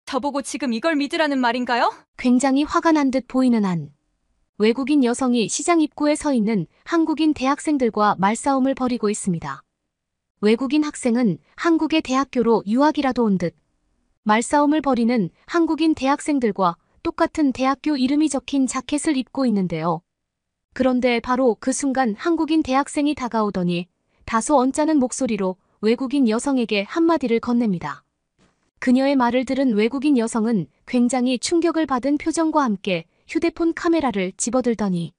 저보고 지금 이걸 믿으라는 말인가요? 굉장히 화가 난 듯 보이는 한 외국인 여성이 시장 입구에 서 있는 한국인 대학생들과 말싸움을 벌이고 있습니다. 외국인 학생은 한국의 대학교로 유학이라도 온 듯 말싸움을 벌이는 한국인 대학생들과 똑같은 대학교 이름이 적힌 자켓을 입고 있는데요. 그런데 바로 그 순간 한국인 대학생이 다가오더니 다소 언짢은 목소리로 외국인 여성에게 한마디를 건넵니다. 그녀의 말을 들은 외국인 여성은 굉장히 충격을 받은 표정과 함께 휴대폰 카메라를 집어들더니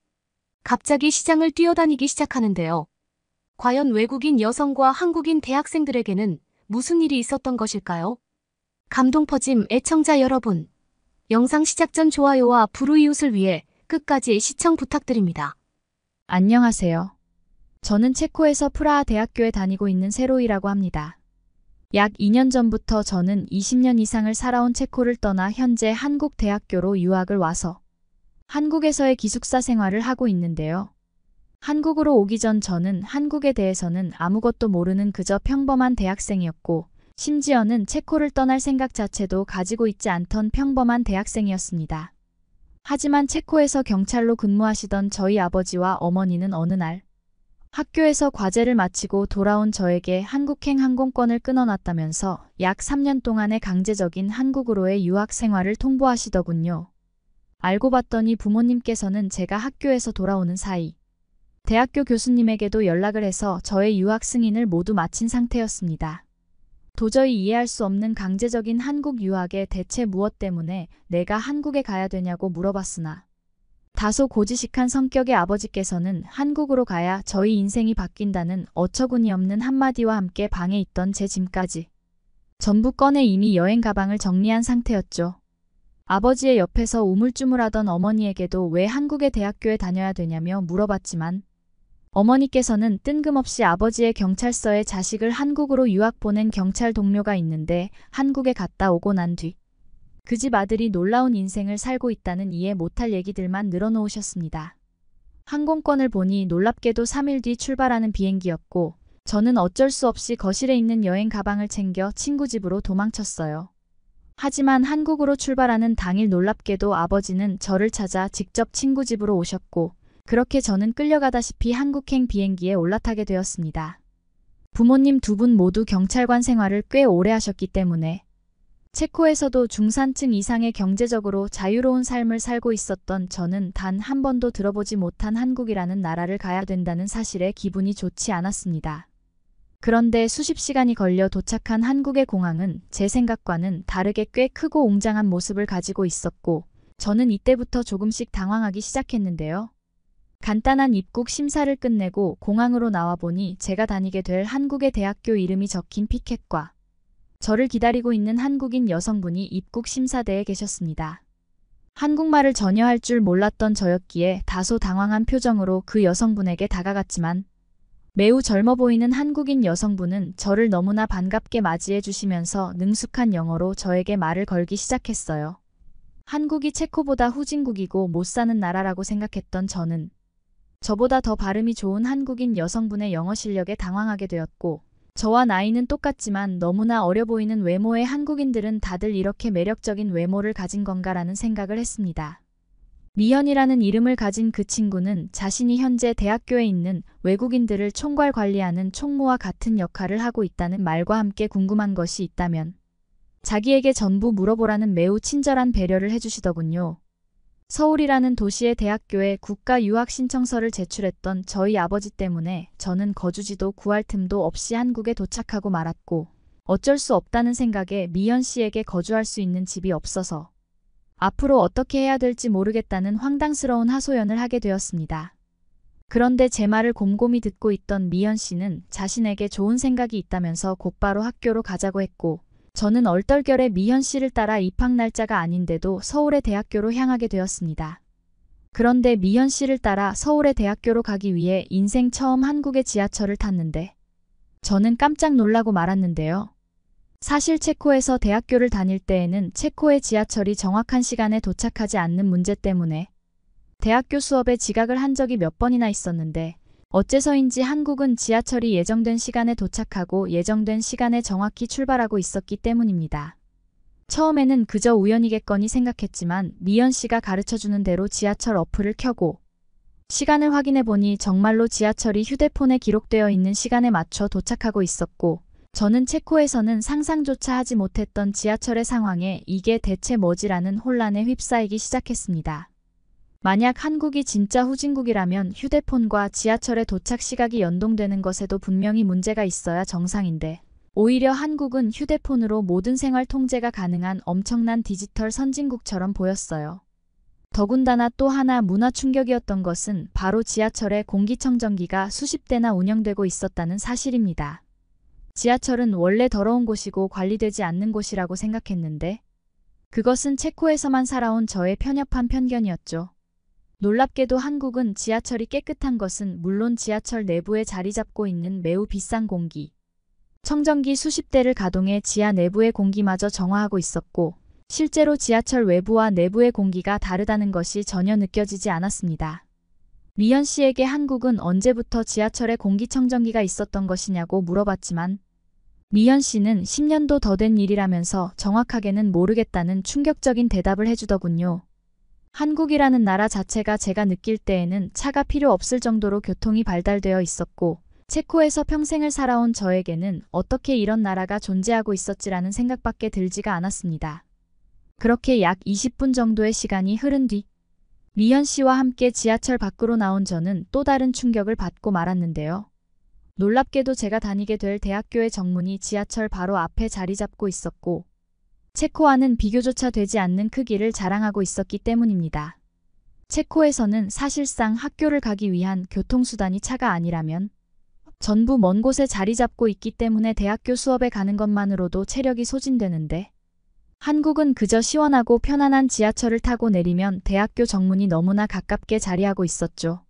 갑자기 시장을 뛰어다니기 시작하는데요. 과연 외국인 여성과 한국인 대학생들에게는 무슨 일이 있었던 것일까요? 감동 퍼짐 애청자 여러분, 영상 시작 전 좋아요와 불우이웃을 위해 끝까지 시청 부탁드립니다. 안녕하세요. 저는 체코에서 프라하 대학교에 다니고 있는 세로이라고 합니다. 약 2년 전부터 저는 20년 이상을 살아온 체코를 떠나 현재 한국 대학교로 유학을 와서 한국에서의 기숙사 생활을 하고 있는데요. 한국으로 오기 전 저는 한국에 대해서는 아무것도 모르는 그저 평범한 대학생이었고, 심지어는 체코를 떠날 생각 자체도 가지고 있지 않던 평범한 대학생이었습니다. 하지만 체코에서 경찰로 근무하시던 저희 아버지와 어머니는 어느 날 학교에서 과제를 마치고 돌아온 저에게 한국행 항공권을 끊어놨다면서 약 3년 동안의 강제적인 한국으로의 유학 생활을 통보하시더군요. 알고 봤더니 부모님께서는 제가 학교에서 돌아오는 사이 대학교 교수님에게도 연락을 해서 저의 유학 승인을 모두 마친 상태였습니다. 도저히 이해할 수 없는 강제적인 한국 유학에 대체 무엇 때문에 내가 한국에 가야 되냐고 물어봤으나 다소 고지식한 성격의 아버지께서는 한국으로 가야 저희 인생이 바뀐다는 어처구니 없는 한마디와 함께 방에 있던 제 짐까지 전부 꺼내 이미 여행 가방을 정리한 상태였죠. 아버지의 옆에서 우물쭈물하던 어머니에게도 왜 한국의 대학교에 다녀야 되냐며 물어봤지만 어머니께서는 뜬금없이 아버지의 경찰서에 자식을 한국으로 유학 보낸 경찰 동료가 있는데 한국에 갔다 오고 난 뒤 그 집 아들이 놀라운 인생을 살고 있다는 이해 못할 얘기들만 늘어놓으셨습니다. 항공권을 보니 놀랍게도 3일 뒤 출발하는 비행기였고 저는 어쩔 수 없이 거실에 있는 여행 가방을 챙겨 친구 집으로 도망쳤어요. 하지만 한국으로 출발하는 당일 놀랍게도 아버지는 저를 찾아 직접 친구 집으로 오셨고 그렇게 저는 끌려가다시피 한국행 비행기에 올라타게 되었습니다. 부모님 두 분 모두 경찰관 생활을 꽤 오래 하셨기 때문에 체코에서도 중산층 이상의 경제적으로 자유로운 삶을 살고 있었던 저는 단 한 번도 들어보지 못한 한국이라는 나라를 가야 된다는 사실에 기분이 좋지 않았습니다. 그런데 수십 시간이 걸려 도착한 한국의 공항은 제 생각과는 다르게 꽤 크고 웅장한 모습을 가지고 있었고 저는 이때부터 조금씩 당황하기 시작했는데요. 간단한 입국 심사를 끝내고 공항으로 나와보니 제가 다니게 될 한국의 대학교 이름이 적힌 피켓과 저를 기다리고 있는 한국인 여성분이 입국 심사대에 계셨습니다. 한국말을 전혀 할 줄 몰랐던 저였기에 다소 당황한 표정으로 그 여성분에게 다가갔지만 매우 젊어 보이는 한국인 여성분은 저를 너무나 반갑게 맞이해 주시면서 능숙한 영어로 저에게 말을 걸기 시작했어요. 한국이 체코보다 후진국이고 못 사는 나라라고 생각했던 저는 저보다 더 발음이 좋은 한국인 여성분의 영어 실력에 당황하게 되었고 저와 나이는 똑같지만 너무나 어려 보이는 외모의 한국인들은 다들 이렇게 매력적인 외모를 가진 건가라는 생각을 했습니다. 미현이라는 이름을 가진 그 친구는 자신이 현재 대학교에 있는 외국인들을 총괄 관리하는 총무와 같은 역할을 하고 있다는 말과 함께 궁금한 것이 있다면 자기에게 전부 물어보라는 매우 친절한 배려를 해주시더군요. 서울이라는 도시의 대학교에 국가 유학 신청서를 제출했던 저희 아버지 때문에 저는 거주지도 구할 틈도 없이 한국에 도착하고 말았고 어쩔 수 없다는 생각에 미연 씨에게 거주할 수 있는 집이 없어서 앞으로 어떻게 해야 될지 모르겠다는 황당스러운 하소연을 하게 되었습니다. 그런데 제 말을 곰곰이 듣고 있던 미연 씨는 자신에게 좋은 생각이 있다면서 곧바로 학교로 가자고 했고 저는 얼떨결에 미현 씨를 따라 입학 날짜가 아닌데도 서울의 대학교로 향하게 되었습니다. 그런데 미현 씨를 따라 서울의 대학교로 가기 위해 인생 처음 한국의 지하철을 탔는데 저는 깜짝 놀라고 말았는데요. 사실 체코에서 대학교를 다닐 때에는 체코의 지하철이 정확한 시간에 도착하지 않는 문제 때문에 대학교 수업에 지각을 한 적이 몇 번이나 있었는데 어째서인지 한국은 지하철이 예정된 시간에 도착하고 예정된 시간에 정확히 출발하고 있었기 때문입니다. 처음에는 그저 우연이겠거니 생각했지만 미연 씨가 가르쳐주는 대로 지하철 어플을 켜고 시간을 확인해보니 정말로 지하철이 휴대폰에 기록되어 있는 시간에 맞춰 도착하고 있었고, 저는 체코에서는 상상조차 하지 못했던 지하철의 상황에 이게 대체 뭐지라는 혼란에 휩싸이기 시작했습니다. 만약 한국이 진짜 후진국이라면 휴대폰과 지하철의 도착 시각이 연동되는 것에도 분명히 문제가 있어야 정상인데, 오히려 한국은 휴대폰으로 모든 생활 통제가 가능한 엄청난 디지털 선진국처럼 보였어요. 더군다나 또 하나 문화 충격이었던 것은 바로 지하철의 공기청정기가 수십 대나 운영되고 있었다는 사실입니다. 지하철은 원래 더러운 곳이고 관리되지 않는 곳이라고 생각했는데, 그것은 체코에서만 살아온 저의 편협한 편견이었죠. 놀랍게도 한국은 지하철이 깨끗한 것은 물론 지하철 내부에 자리 잡고 있는 매우 비싼 공기 청정기 수십 대를 가동해 지하 내부의 공기마저 정화하고 있었고, 실제로 지하철 외부와 내부의 공기가 다르다는 것이 전혀 느껴지지 않았습니다. 미연 씨에게 한국은 언제부터 지하철에 공기청정기가 있었던 것이냐고 물어봤지만, 미연 씨는 10년도 더 된 일이라면서 정확하게는 모르겠다는 충격적인 대답을 해주더군요. 한국이라는 나라 자체가 제가 느낄 때에는 차가 필요 없을 정도로 교통이 발달되어 있었고, 체코에서 평생을 살아온 저에게는 어떻게 이런 나라가 존재하고 있었지라는 생각밖에 들지가 않았습니다. 그렇게 약 20분 정도의 시간이 흐른 뒤 미연 씨와 함께 지하철 밖으로 나온 저는 또 다른 충격을 받고 말았는데요. 놀랍게도 제가 다니게 될 대학교의 정문이 지하철 바로 앞에 자리 잡고 있었고, 체코와는 비교조차 되지 않는 크기를 자랑하고 있었기 때문입니다. 체코에서는 사실상 학교를 가기 위한 교통수단이 차가 아니라면 전부 먼 곳에 자리 잡고 있기 때문에 대학교 수업에 가는 것만으로도 체력이 소진되는데, 한국은 그저 시원하고 편안한 지하철을 타고 내리면 대학교 정문이 너무나 가깝게 자리하고 있었죠.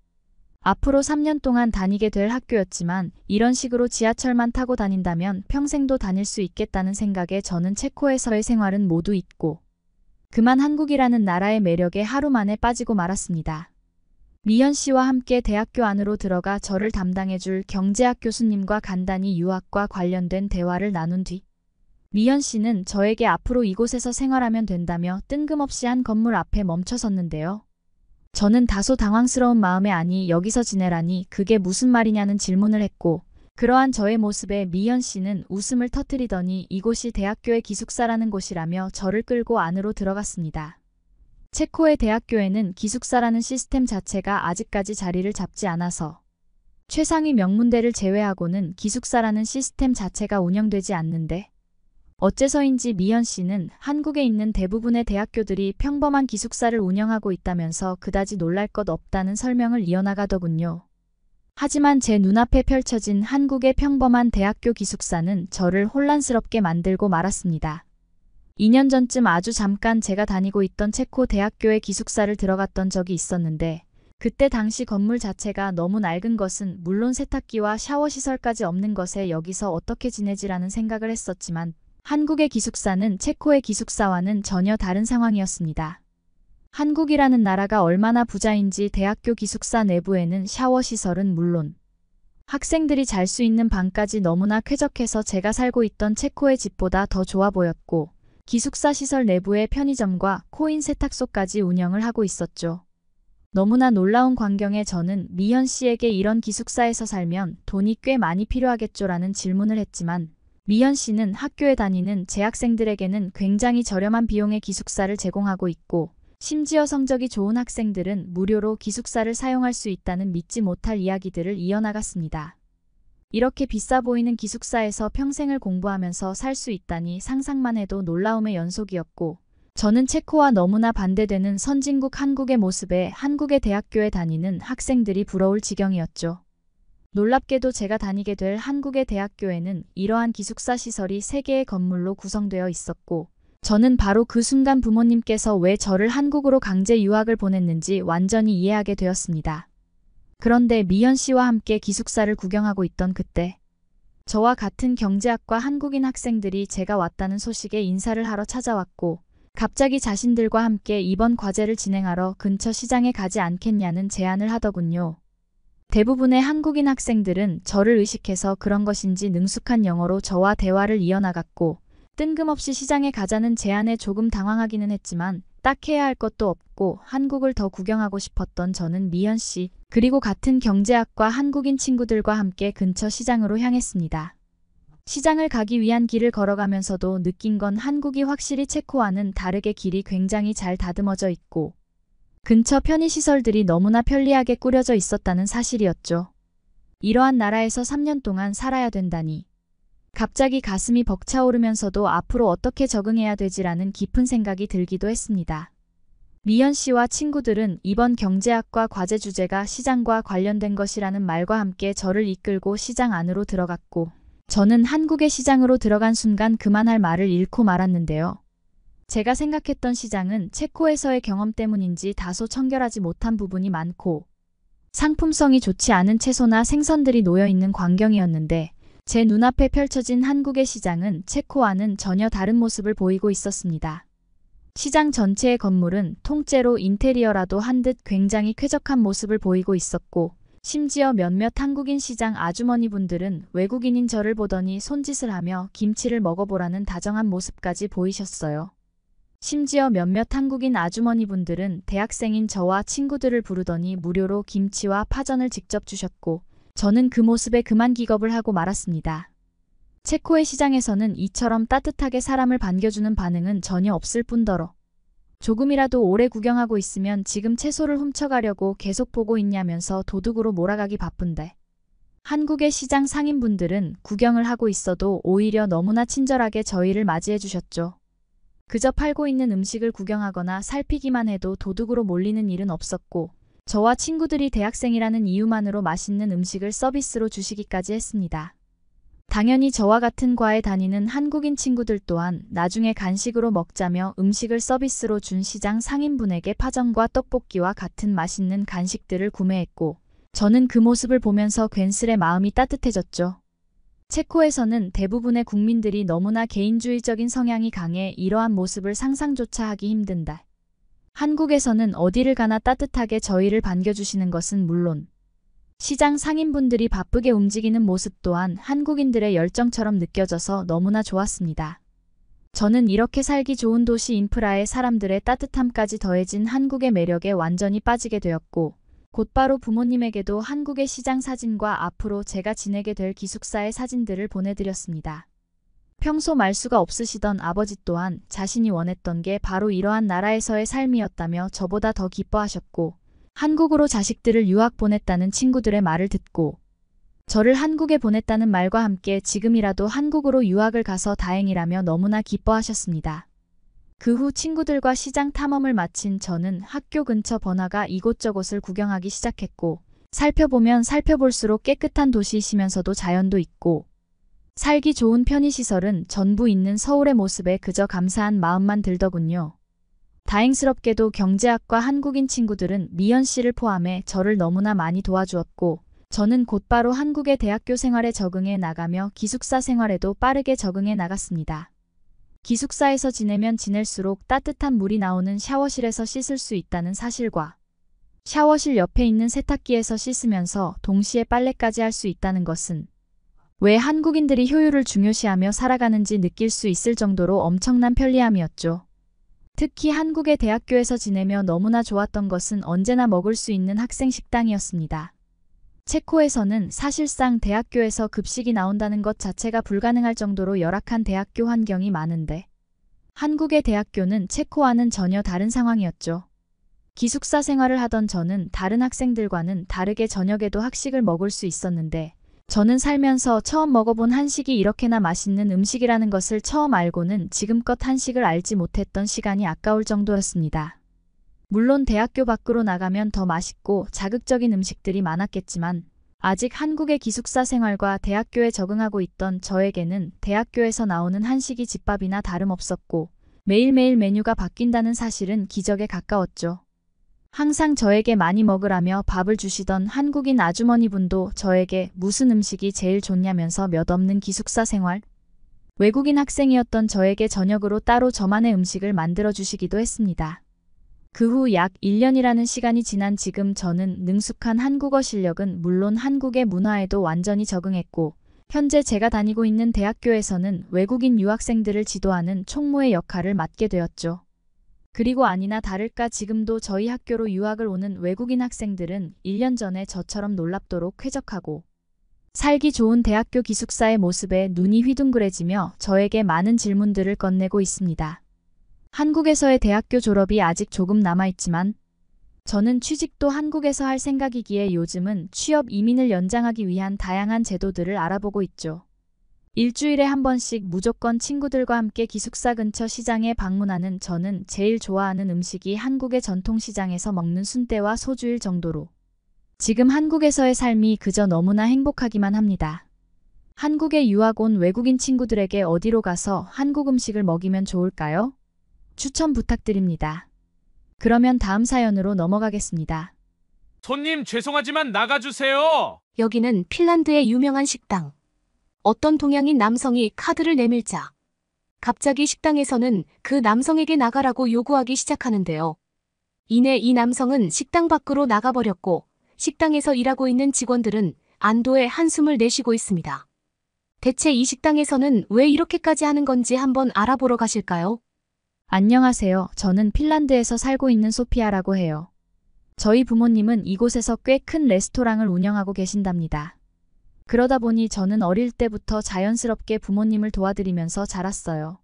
앞으로 3년 동안 다니게 될 학교였지만 이런 식으로 지하철만 타고 다닌다면 평생도 다닐 수 있겠다는 생각에 저는 체코에서의 생활은 모두 잊고 그만 한국이라는 나라의 매력에 하루 만에 빠지고 말았습니다. 미연 씨와 함께 대학교 안으로 들어가 저를 담당해줄 경제학 교수님과 간단히 유학과 관련된 대화를 나눈 뒤 미연 씨는 저에게 앞으로 이곳에서 생활하면 된다며 뜬금없이 한 건물 앞에 멈춰섰는데요. 저는 다소 당황스러운 마음에 아니 여기서 지내라니 그게 무슨 말이냐는 질문을 했고, 그러한 저의 모습에 미연 씨는 웃음을 터뜨리더니 이곳이 대학교의 기숙사라는 곳이라며 저를 끌고 안으로 들어갔습니다. 체코의 대학교에는 기숙사라는 시스템 자체가 아직까지 자리를 잡지 않아서 최상위 명문대를 제외하고는 기숙사라는 시스템 자체가 운영되지 않는데, 어째서인지 미연 씨는 한국에 있는 대부분의 대학교들이 평범한 기숙사를 운영하고 있다면서 그다지 놀랄 것 없다는 설명을 이어나가더군요. 하지만 제 눈앞에 펼쳐진 한국의 평범한 대학교 기숙사는 저를 혼란스럽게 만들고 말았습니다. 2년 전쯤 아주 잠깐 제가 다니고 있던 체코 대학교의 기숙사를 들어갔던 적이 있었는데, 그때 당시 건물 자체가 너무 낡은 것은 물론 세탁기와 샤워 시설까지 없는 것에 여기서 어떻게 지내지라는 생각을 했었지만, 한국의 기숙사는 체코의 기숙사와는 전혀 다른 상황이었습니다. 한국이라는 나라가 얼마나 부자인지 대학교 기숙사 내부에는 샤워 시설은 물론 학생들이 잘 수 있는 방까지 너무나 쾌적해서 제가 살고 있던 체코의 집보다 더 좋아 보였고, 기숙사 시설 내부에 편의점과 코인 세탁소까지 운영을 하고 있었죠. 너무나 놀라운 광경에 저는 미연 씨에게 이런 기숙사에서 살면 돈이 꽤 많이 필요하겠죠라는 질문을 했지만, 미연 씨는 학교에 다니는 재학생들에게는 굉장히 저렴한 비용의 기숙사를 제공하고 있고, 심지어 성적이 좋은 학생들은 무료로 기숙사를 사용할 수 있다는 믿지 못할 이야기들을 이어나갔습니다. 이렇게 비싸 보이는 기숙사에서 평생을 공부하면서 살 수 있다니 상상만 해도 놀라움의 연속이었고, 저는 체코와 너무나 반대되는 선진국 한국의 모습에 한국의 대학교에 다니는 학생들이 부러울 지경이었죠. 놀랍게도 제가 다니게 될 한국의 대학교에는 이러한 기숙사 시설이 3개의 건물로 구성되어 있었고, 저는 바로 그 순간 부모님께서 왜 저를 한국으로 강제 유학을 보냈는지 완전히 이해하게 되었습니다. 그런데 미연 씨와 함께 기숙사를 구경하고 있던 그때, 저와 같은 경제학과 한국인 학생들이 제가 왔다는 소식에 인사를 하러 찾아왔고, 갑자기 자신들과 함께 이번 과제를 진행하러 근처 시장에 가지 않겠냐는 제안을 하더군요. 대부분의 한국인 학생들은 저를 의식해서 그런 것인지 능숙한 영어로 저와 대화를 이어나갔고, 뜬금없이 시장에 가자는 제안에 조금 당황하기는 했지만 딱 해야 할 것도 없고 한국을 더 구경하고 싶었던 저는 미연 씨, 그리고 같은 경제학과 한국인 친구들과 함께 근처 시장으로 향했습니다. 시장을 가기 위한 길을 걸어가면서도 느낀 건 한국이 확실히 체코와는 다르게 길이 굉장히 잘 다듬어져 있고 근처 편의시설들이 너무나 편리하게 꾸려져 있었다는 사실이었죠. 이러한 나라에서 3년 동안 살아야 된다니. 갑자기 가슴이 벅차오르면서도 앞으로 어떻게 적응해야 되지라는 깊은 생각이 들기도 했습니다. 미연 씨와 친구들은 이번 경제학과 과제 주제가 시장과 관련된 것이라는 말과 함께 저를 이끌고 시장 안으로 들어갔고 저는 한국의 시장으로 들어간 순간 그만할 말을 잃고 말았는데요. 제가 생각했던 시장은 체코에서의 경험 때문인지 다소 청결하지 못한 부분이 많고 상품성이 좋지 않은 채소나 생선들이 놓여있는 광경이었는데 제 눈앞에 펼쳐진 한국의 시장은 체코와는 전혀 다른 모습을 보이고 있었습니다. 시장 전체의 건물은 통째로 인테리어라도 한 듯 굉장히 쾌적한 모습을 보이고 있었고 심지어 몇몇 한국인 시장 아주머니분들은 외국인인 저를 보더니 손짓을 하며 김치를 먹어보라는 다정한 모습까지 보이셨어요. 심지어 몇몇 한국인 아주머니분들은 대학생인 저와 친구들을 부르더니 무료로 김치와 파전을 직접 주셨고 저는 그 모습에 그만 기겁을 하고 말았습니다. 체코의 시장에서는 이처럼 따뜻하게 사람을 반겨주는 반응은 전혀 없을 뿐더러 조금이라도 오래 구경하고 있으면 지금 채소를 훔쳐가려고 계속 보고 있냐면서 도둑으로 몰아가기 바쁜데 한국의 시장 상인분들은 구경을 하고 있어도 오히려 너무나 친절하게 저희를 맞이해 주셨죠. 그저 팔고 있는 음식을 구경하거나 살피기만 해도 도둑으로 몰리는 일은 없었고 저와 친구들이 대학생이라는 이유만으로 맛있는 음식을 서비스로 주시기까지 했습니다. 당연히 저와 같은 과에 다니는 한국인 친구들 또한 나중에 간식으로 먹자며 음식을 서비스로 준 시장 상인분에게 파전과 떡볶이와 같은 맛있는 간식들을 구매했고 저는 그 모습을 보면서 괜스레 마음이 따뜻해졌죠. 체코에서는 대부분의 국민들이 너무나 개인주의적인 성향이 강해 이러한 모습을 상상조차 하기 힘든다. 한국에서는 어디를 가나 따뜻하게 저희를 반겨주시는 것은 물론 시장 상인분들이 바쁘게 움직이는 모습 또한 한국인들의 열정처럼 느껴져서 너무나 좋았습니다. 저는 이렇게 살기 좋은 도시 인프라에 사람들의 따뜻함까지 더해진 한국의 매력에 완전히 빠지게 되었고 곧바로 부모님에게도 한국의 시장 사진과 앞으로 제가 지내게 될 기숙사의 사진들을 보내드렸습니다. 평소 말수가 없으시던 아버지 또한 자신이 원했던 게 바로 이러한 나라에서의 삶이었다며 저보다 더 기뻐하셨고 한국으로 자식들을 유학 보냈다는 친구들의 말을 듣고 저를 한국에 보냈다는 말과 함께 지금이라도 한국으로 유학을 가서 다행이라며 너무나 기뻐하셨습니다. 그 후 친구들과 시장 탐험을 마친 저는 학교 근처 번화가 이곳저곳을 구경하기 시작했고 살펴보면 살펴볼수록 깨끗한 도시이시면서도 자연도 있고 살기 좋은 편의시설은 전부 있는 서울의 모습에 그저 감사한 마음만 들더군요. 다행스럽게도 경제학과 한국인 친구들은 미연 씨를 포함해 저를 너무나 많이 도와주었고 저는 곧바로 한국의 대학교 생활에 적응해 나가며 기숙사 생활에도 빠르게 적응해 나갔습니다. 기숙사에서 지내면 지낼수록 따뜻한 물이 나오는 샤워실에서 씻을 수 있다는 사실과 샤워실 옆에 있는 세탁기에서 씻으면서 동시에 빨래까지 할 수 있다는 것은 왜 한국인들이 효율을 중요시하며 살아가는지 느낄 수 있을 정도로 엄청난 편리함이었죠. 특히 한국의 대학교에서 지내며 너무나 좋았던 것은 언제나 먹을 수 있는 학생 식당이었습니다. 체코에서는 사실상 대학교에서 급식이 나온다는 것 자체가 불가능할 정도로 열악한 대학교 환경이 많은데 한국의 대학교는 체코와는 전혀 다른 상황이었죠. 기숙사 생활을 하던 저는 다른 학생들과는 다르게 저녁에도 학식을 먹을 수 있었는데 저는 살면서 처음 먹어본 한식이 이렇게나 맛있는 음식이라는 것을 처음 알고는 지금껏 한식을 알지 못했던 시간이 아까울 정도였습니다. 물론 대학교 밖으로 나가면 더 맛있고 자극적인 음식들이 많았겠지만 아직 한국의 기숙사 생활과 대학교에 적응하고 있던 저에게는 대학교에서 나오는 한식이 집밥이나 다름없었고 매일매일 메뉴가 바뀐다는 사실은 기적에 가까웠죠. 항상 저에게 많이 먹으라며 밥을 주시던 한국인 아주머니분도 저에게 무슨 음식이 제일 좋냐면서 몇 없는 기숙사 생활, 외국인 학생이었던 저에게 저녁으로 따로 저만의 음식을 만들어 주시기도 했습니다. 그 후 약 1년이라는 시간이 지난 지금 저는 능숙한 한국어 실력은 물론 한국의 문화에도 완전히 적응했고 현재 제가 다니고 있는 대학교에서는 외국인 유학생들을 지도하는 총무의 역할을 맡게 되었죠. 그리고 아니나 다를까 지금도 저희 학교로 유학을 오는 외국인 학생들은 1년 전에 저처럼 놀랍도록 쾌적하고 살기 좋은 대학교 기숙사의 모습에 눈이 휘둥그레지며 저에게 많은 질문들을 건네고 있습니다. 한국에서의 대학교 졸업이 아직 조금 남아있지만 저는 취직도 한국에서 할 생각이기에 요즘은 취업 이민을 연장하기 위한 다양한 제도들을 알아보고 있죠. 일주일에 한 번씩 무조건 친구들과 함께 기숙사 근처 시장에 방문하는 저는 제일 좋아하는 음식이 한국의 전통시장에서 먹는 순대와 소주일 정도로 지금 한국에서의 삶이 그저 너무나 행복하기만 합니다. 한국에 유학 온 외국인 친구들에게 어디로 가서 한국 음식을 먹이면 좋을까요? 추천 부탁드립니다. 그러면 다음 사연으로 넘어가겠습니다. 손님 죄송하지만 나가주세요. 여기는 핀란드의 유명한 식당. 어떤 동양인 남성이 카드를 내밀자 갑자기 식당에서는 그 남성에게 나가라고 요구하기 시작하는데요. 이내 이 남성은 식당 밖으로 나가버렸고 식당에서 일하고 있는 직원들은 안도의 한숨을 내쉬고 있습니다. 대체 이 식당에서는 왜 이렇게까지 하는 건지 한번 알아보러 가실까요? 안녕하세요. 저는 핀란드에서 살고 있는 소피아라고 해요. 저희 부모님은 이곳에서 꽤 큰 레스토랑을 운영하고 계신답니다. 그러다 보니 저는 어릴 때부터 자연스럽게 부모님을 도와드리면서 자랐어요.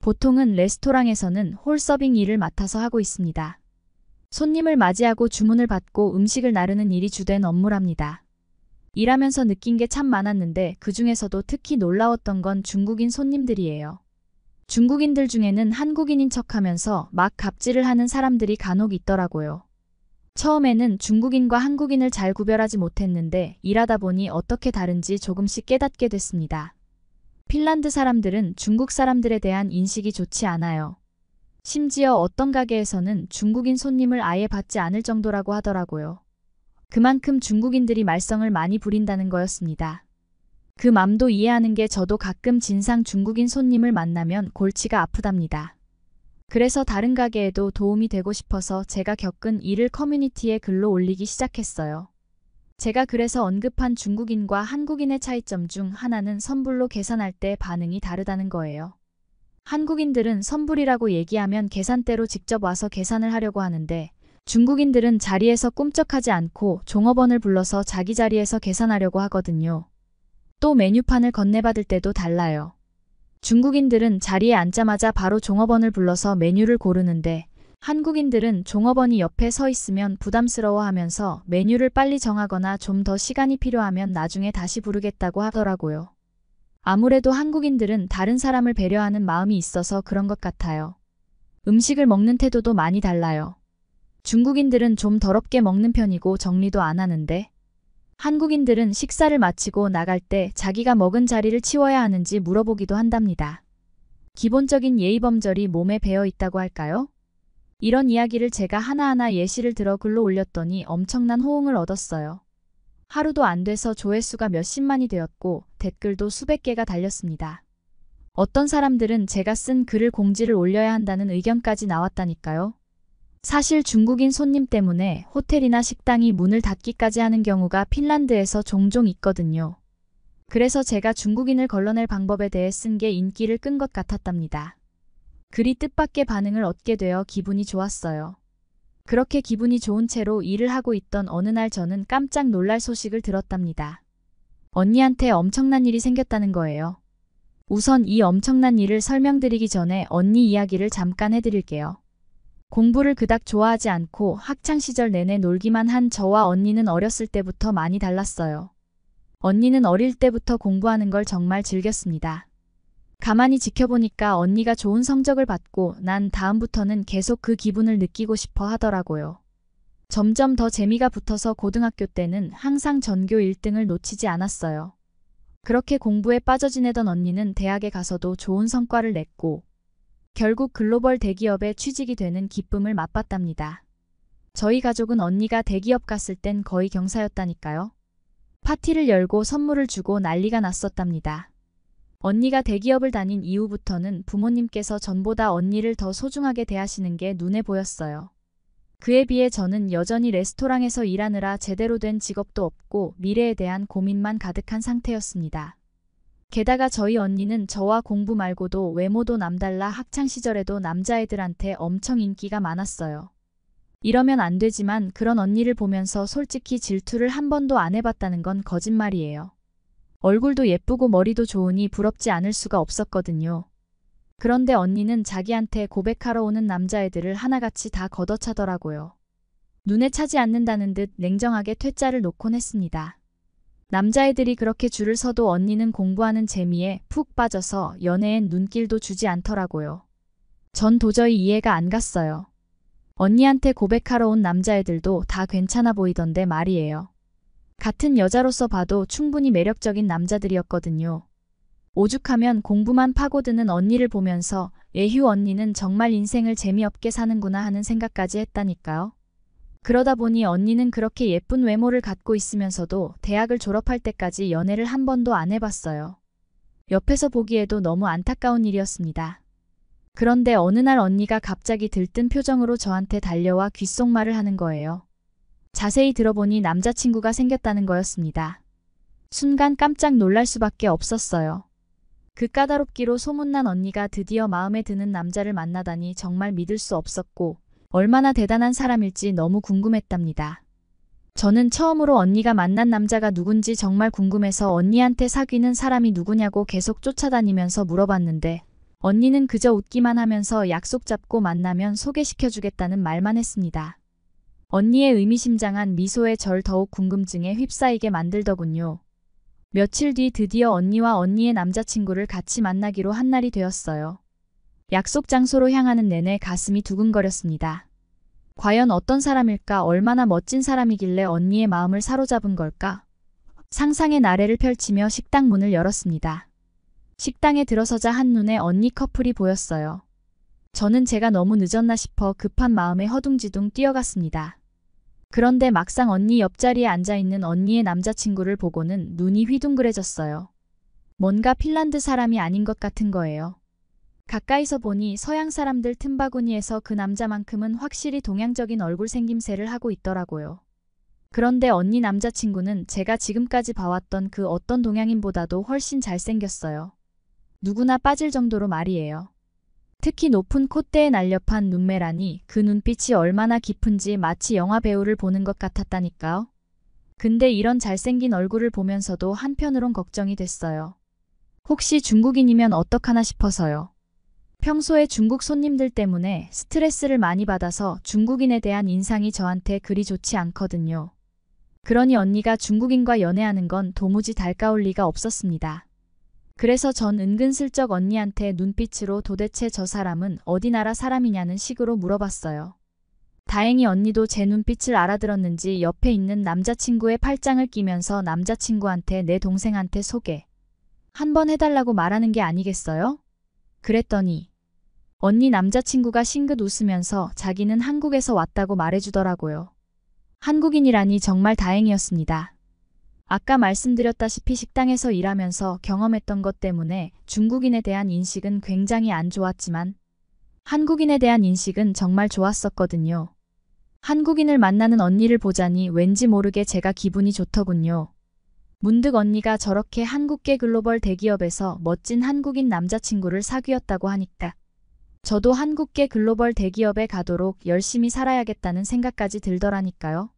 보통은 레스토랑에서는 홀서빙 일을 맡아서 하고 있습니다. 손님을 맞이하고 주문을 받고 음식을 나르는 일이 주된 업무랍니다. 일하면서 느낀 게 참 많았는데 그 중에서도 특히 놀라웠던 건 중국인 손님들이에요. 중국인들 중에는 한국인인 척하면서 막 갑질을 하는 사람들이 간혹 있더라고요. 처음에는 중국인과 한국인을 잘 구별하지 못했는데 일하다 보니 어떻게 다른지 조금씩 깨닫게 됐습니다. 핀란드 사람들은 중국 사람들에 대한 인식이 좋지 않아요. 심지어 어떤 가게에서는 중국인 손님을 아예 받지 않을 정도라고 하더라고요. 그만큼 중국인들이 말썽을 많이 부린다는 거였습니다. 그 맘도 이해하는 게 저도 가끔 진상 중국인 손님을 만나면 골치가 아프답니다. 그래서 다른 가게에도 도움이 되고 싶어서 제가 겪은 일을 커뮤니티에 글로 올리기 시작했어요. 제가 그래서 언급한 중국인과 한국인의 차이점 중 하나는 선불로 계산할 때 반응이 다르다는 거예요. 한국인들은 선불이라고 얘기하면 계산대로 직접 와서 계산을 하려고 하는데 중국인들은 자리에서 꿈쩍하지 않고 종업원을 불러서 자기 자리에서 계산하려고 하거든요. 또 메뉴판을 건네받을 때도 달라요. 중국인들은 자리에 앉자마자 바로 종업원을 불러서 메뉴를 고르는데 한국인들은 종업원이 옆에 서 있으면 부담스러워하면서 메뉴를 빨리 정하거나 좀 더 시간이 필요하면 나중에 다시 부르겠다고 하더라고요. 아무래도 한국인들은 다른 사람을 배려하는 마음이 있어서 그런 것 같아요. 음식을 먹는 태도도 많이 달라요. 중국인들은 좀 더럽게 먹는 편이고 정리도 안 하는데 한국인들은 식사를 마치고 나갈 때 자기가 먹은 자리를 치워야 하는지 물어보기도 한답니다. 기본적인 예의범절이 몸에 배어 있다고 할까요? 이런 이야기를 제가 하나하나 예시를 들어 글로 올렸더니 엄청난 호응을 얻었어요. 하루도 안 돼서 조회수가 몇십만이 되었고 댓글도 수백 개가 달렸습니다. 어떤 사람들은 제가 쓴 글을 공지를 올려야 한다는 의견까지 나왔다니까요. 사실 중국인 손님 때문에 호텔이나 식당이 문을 닫기까지 하는 경우가 핀란드에서 종종 있거든요. 그래서 제가 중국인을 걸러낼 방법에 대해 쓴 게 인기를 끈 것 같았답니다. 글이 뜻밖의 반응을 얻게 되어 기분이 좋았어요. 그렇게 기분이 좋은 채로 일을 하고 있던 어느 날 저는 깜짝 놀랄 소식을 들었답니다. 언니한테 엄청난 일이 생겼다는 거예요. 우선 이 엄청난 일을 설명드리기 전에 언니 이야기를 잠깐 해드릴게요. 공부를 그닥 좋아하지 않고 학창시절 내내 놀기만 한 저와 언니는 어렸을 때부터 많이 달랐어요. 언니는 어릴 때부터 공부하는 걸 정말 즐겼습니다. 가만히 지켜보니까 언니가 좋은 성적을 받고 난 다음부터는 계속 그 기분을 느끼고 싶어 하더라고요. 점점 더 재미가 붙어서 고등학교 때는 항상 전교 1등을 놓치지 않았어요. 그렇게 공부에 빠져 지내던 언니는 대학에 가서도 좋은 성과를 냈고 결국 글로벌 대기업에 취직이 되는 기쁨을 맛봤답니다. 저희 가족은 언니가 대기업 갔을 땐 거의 경사였다니까요. 파티를 열고 선물을 주고 난리가 났었답니다. 언니가 대기업을 다닌 이후부터는 부모님께서 전보다 언니를 더 소중하게 대하시는 게 눈에 보였어요. 그에 비해 저는 여전히 레스토랑에서 일하느라 제대로 된 직업도 없고 미래에 대한 고민만 가득한 상태였습니다. 게다가 저희 언니는 저와 공부 말고도 외모도 남달라 학창시절에도 남자애들한테 엄청 인기가 많았어요. 이러면 안 되지만 그런 언니를 보면서 솔직히 질투를 한 번도 안 해봤다는 건 거짓말이에요. 얼굴도 예쁘고 머리도 좋으니 부럽지 않을 수가 없었거든요. 그런데 언니는 자기한테 고백하러 오는 남자애들을 하나같이 다 걷어차더라고요. 눈에 차지 않는다는 듯 냉정하게 퇴짜를 놓곤 했습니다. 남자애들이 그렇게 줄을 서도 언니는 공부하는 재미에 푹 빠져서 연애엔 눈길도 주지 않더라고요. 전 도저히 이해가 안 갔어요. 언니한테 고백하러 온 남자애들도 다 괜찮아 보이던데 말이에요. 같은 여자로서 봐도 충분히 매력적인 남자들이었거든요. 오죽하면 공부만 파고드는 언니를 보면서 에휴 언니는 정말 인생을 재미없게 사는구나 하는 생각까지 했다니까요. 그러다 보니 언니는 그렇게 예쁜 외모를 갖고 있으면서도 대학을 졸업할 때까지 연애를 한 번도 안 해봤어요. 옆에서 보기에도 너무 안타까운 일이었습니다. 그런데 어느 날 언니가 갑자기 들뜬 표정으로 저한테 달려와 귓속말을 하는 거예요. 자세히 들어보니 남자친구가 생겼다는 거였습니다. 순간 깜짝 놀랄 수밖에 없었어요. 그 까다롭기로 소문난 언니가 드디어 마음에 드는 남자를 만나다니 정말 믿을 수 없었고 얼마나 대단한 사람일지 너무 궁금했답니다. 저는 처음으로 언니가 만난 남자가 누군지 정말 궁금해서 언니한테 사귀는 사람이 누구냐고 계속 쫓아다니면서 물어봤는데 언니는 그저 웃기만 하면서 약속 잡고 만나면 소개시켜주겠다는 말만 했습니다. 언니의 의미심장한 미소에 절 더욱 궁금증에 휩싸이게 만들더군요. 며칠 뒤 드디어 언니와 언니의 남자친구를 같이 만나기로 한 날이 되었어요. 약속 장소로 향하는 내내 가슴이 두근거렸습니다. 과연 어떤 사람일까? 얼마나 멋진 사람이길래 언니의 마음을 사로잡은 걸까? 상상의 나래를 펼치며 식당 문을 열었습니다. 식당에 들어서자 한눈에 언니 커플이 보였어요. 저는 제가 너무 늦었나 싶어 급한 마음에 허둥지둥 뛰어갔습니다. 그런데 막상 언니 옆자리에 앉아있는 언니의 남자친구를 보고는 눈이 휘둥그레졌어요. 뭔가 핀란드 사람이 아닌 것 같은 거예요. 가까이서 보니 서양 사람들 틈바구니에서 그 남자만큼은 확실히 동양적인 얼굴 생김새를 하고 있더라고요. 그런데 언니 남자친구는 제가 지금까지 봐왔던 그 어떤 동양인보다도 훨씬 잘생겼어요. 누구나 빠질 정도로 말이에요. 특히 높은 콧대에 날렵한 눈매라니 그 눈빛이 얼마나 깊은지 마치 영화 배우를 보는 것 같았다니까요. 근데 이런 잘생긴 얼굴을 보면서도 한편으론 걱정이 됐어요. 혹시 중국인이면 어떡하나 싶어서요. 평소에 중국 손님들 때문에 스트레스를 많이 받아서 중국인에 대한 인상이 저한테 그리 좋지 않거든요. 그러니 언니가 중국인과 연애하는 건 도무지 달가울 리가 없었습니다. 그래서 전 은근슬쩍 언니한테 눈빛으로 도대체 저 사람은 어디 나라 사람이냐는 식으로 물어봤어요. 다행히 언니도 제 눈빛을 알아들었는지 옆에 있는 남자친구의 팔짱을 끼면서 남자친구한테 내 동생한테 소개 한번 해달라고 말하는 게 아니겠어요? 그랬더니 언니 남자친구가 싱긋 웃으면서 자기는 한국에서 왔다고 말해주더라고요. 한국인이라니 정말 다행이었습니다. 아까 말씀드렸다시피 식당에서 일하면서 경험했던 것 때문에 중국인에 대한 인식은 굉장히 안 좋았지만 한국인에 대한 인식은 정말 좋았었거든요. 한국인을 만나는 언니를 보자니 왠지 모르게 제가 기분이 좋더군요. 문득 언니가 저렇게 한국계 글로벌 대기업에서 멋진 한국인 남자친구를 사귀었다고 하니까 저도 한국계 글로벌 대기업에 가도록 열심히 살아야겠다는 생각까지 들더라니까요.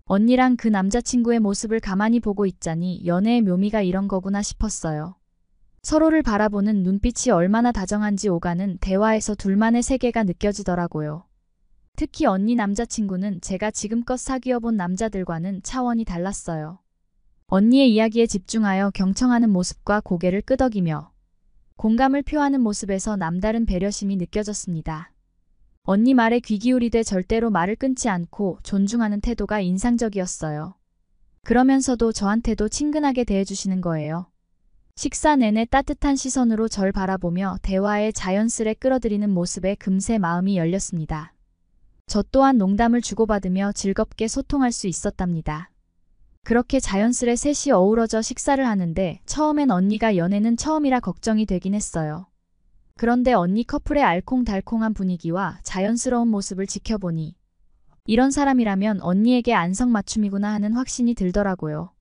언니랑 그 남자친구의 모습을 가만히 보고 있자니 연애의 묘미가 이런 거구나 싶었어요. 서로를 바라보는 눈빛이 얼마나 다정한지 오가는 대화에서 둘만의 세계가 느껴지더라고요. 특히 언니 남자친구는 제가 지금껏 사귀어본 남자들과는 차원이 달랐어요. 언니의 이야기에 집중하여 경청하는 모습과 고개를 끄덕이며 공감을 표하는 모습에서 남다른 배려심이 느껴졌습니다. 언니 말에 귀 기울이되 절대로 말을 끊지 않고 존중하는 태도가 인상적이었어요. 그러면서도 저한테도 친근하게 대해주시는 거예요. 식사 내내 따뜻한 시선으로 절 바라보며 대화에 자연스레 끌어들이는 모습에 금세 마음이 열렸습니다. 저 또한 농담을 주고받으며 즐겁게 소통할 수 있었답니다. 그렇게 자연스레 셋이 어우러져 식사를 하는데 처음엔 언니가 연애는 처음이라 걱정이 되긴 했어요. 그런데 언니 커플의 알콩달콩한 분위기와 자연스러운 모습을 지켜보니 이런 사람이라면 언니에게 안성맞춤이구나 하는 확신이 들더라고요.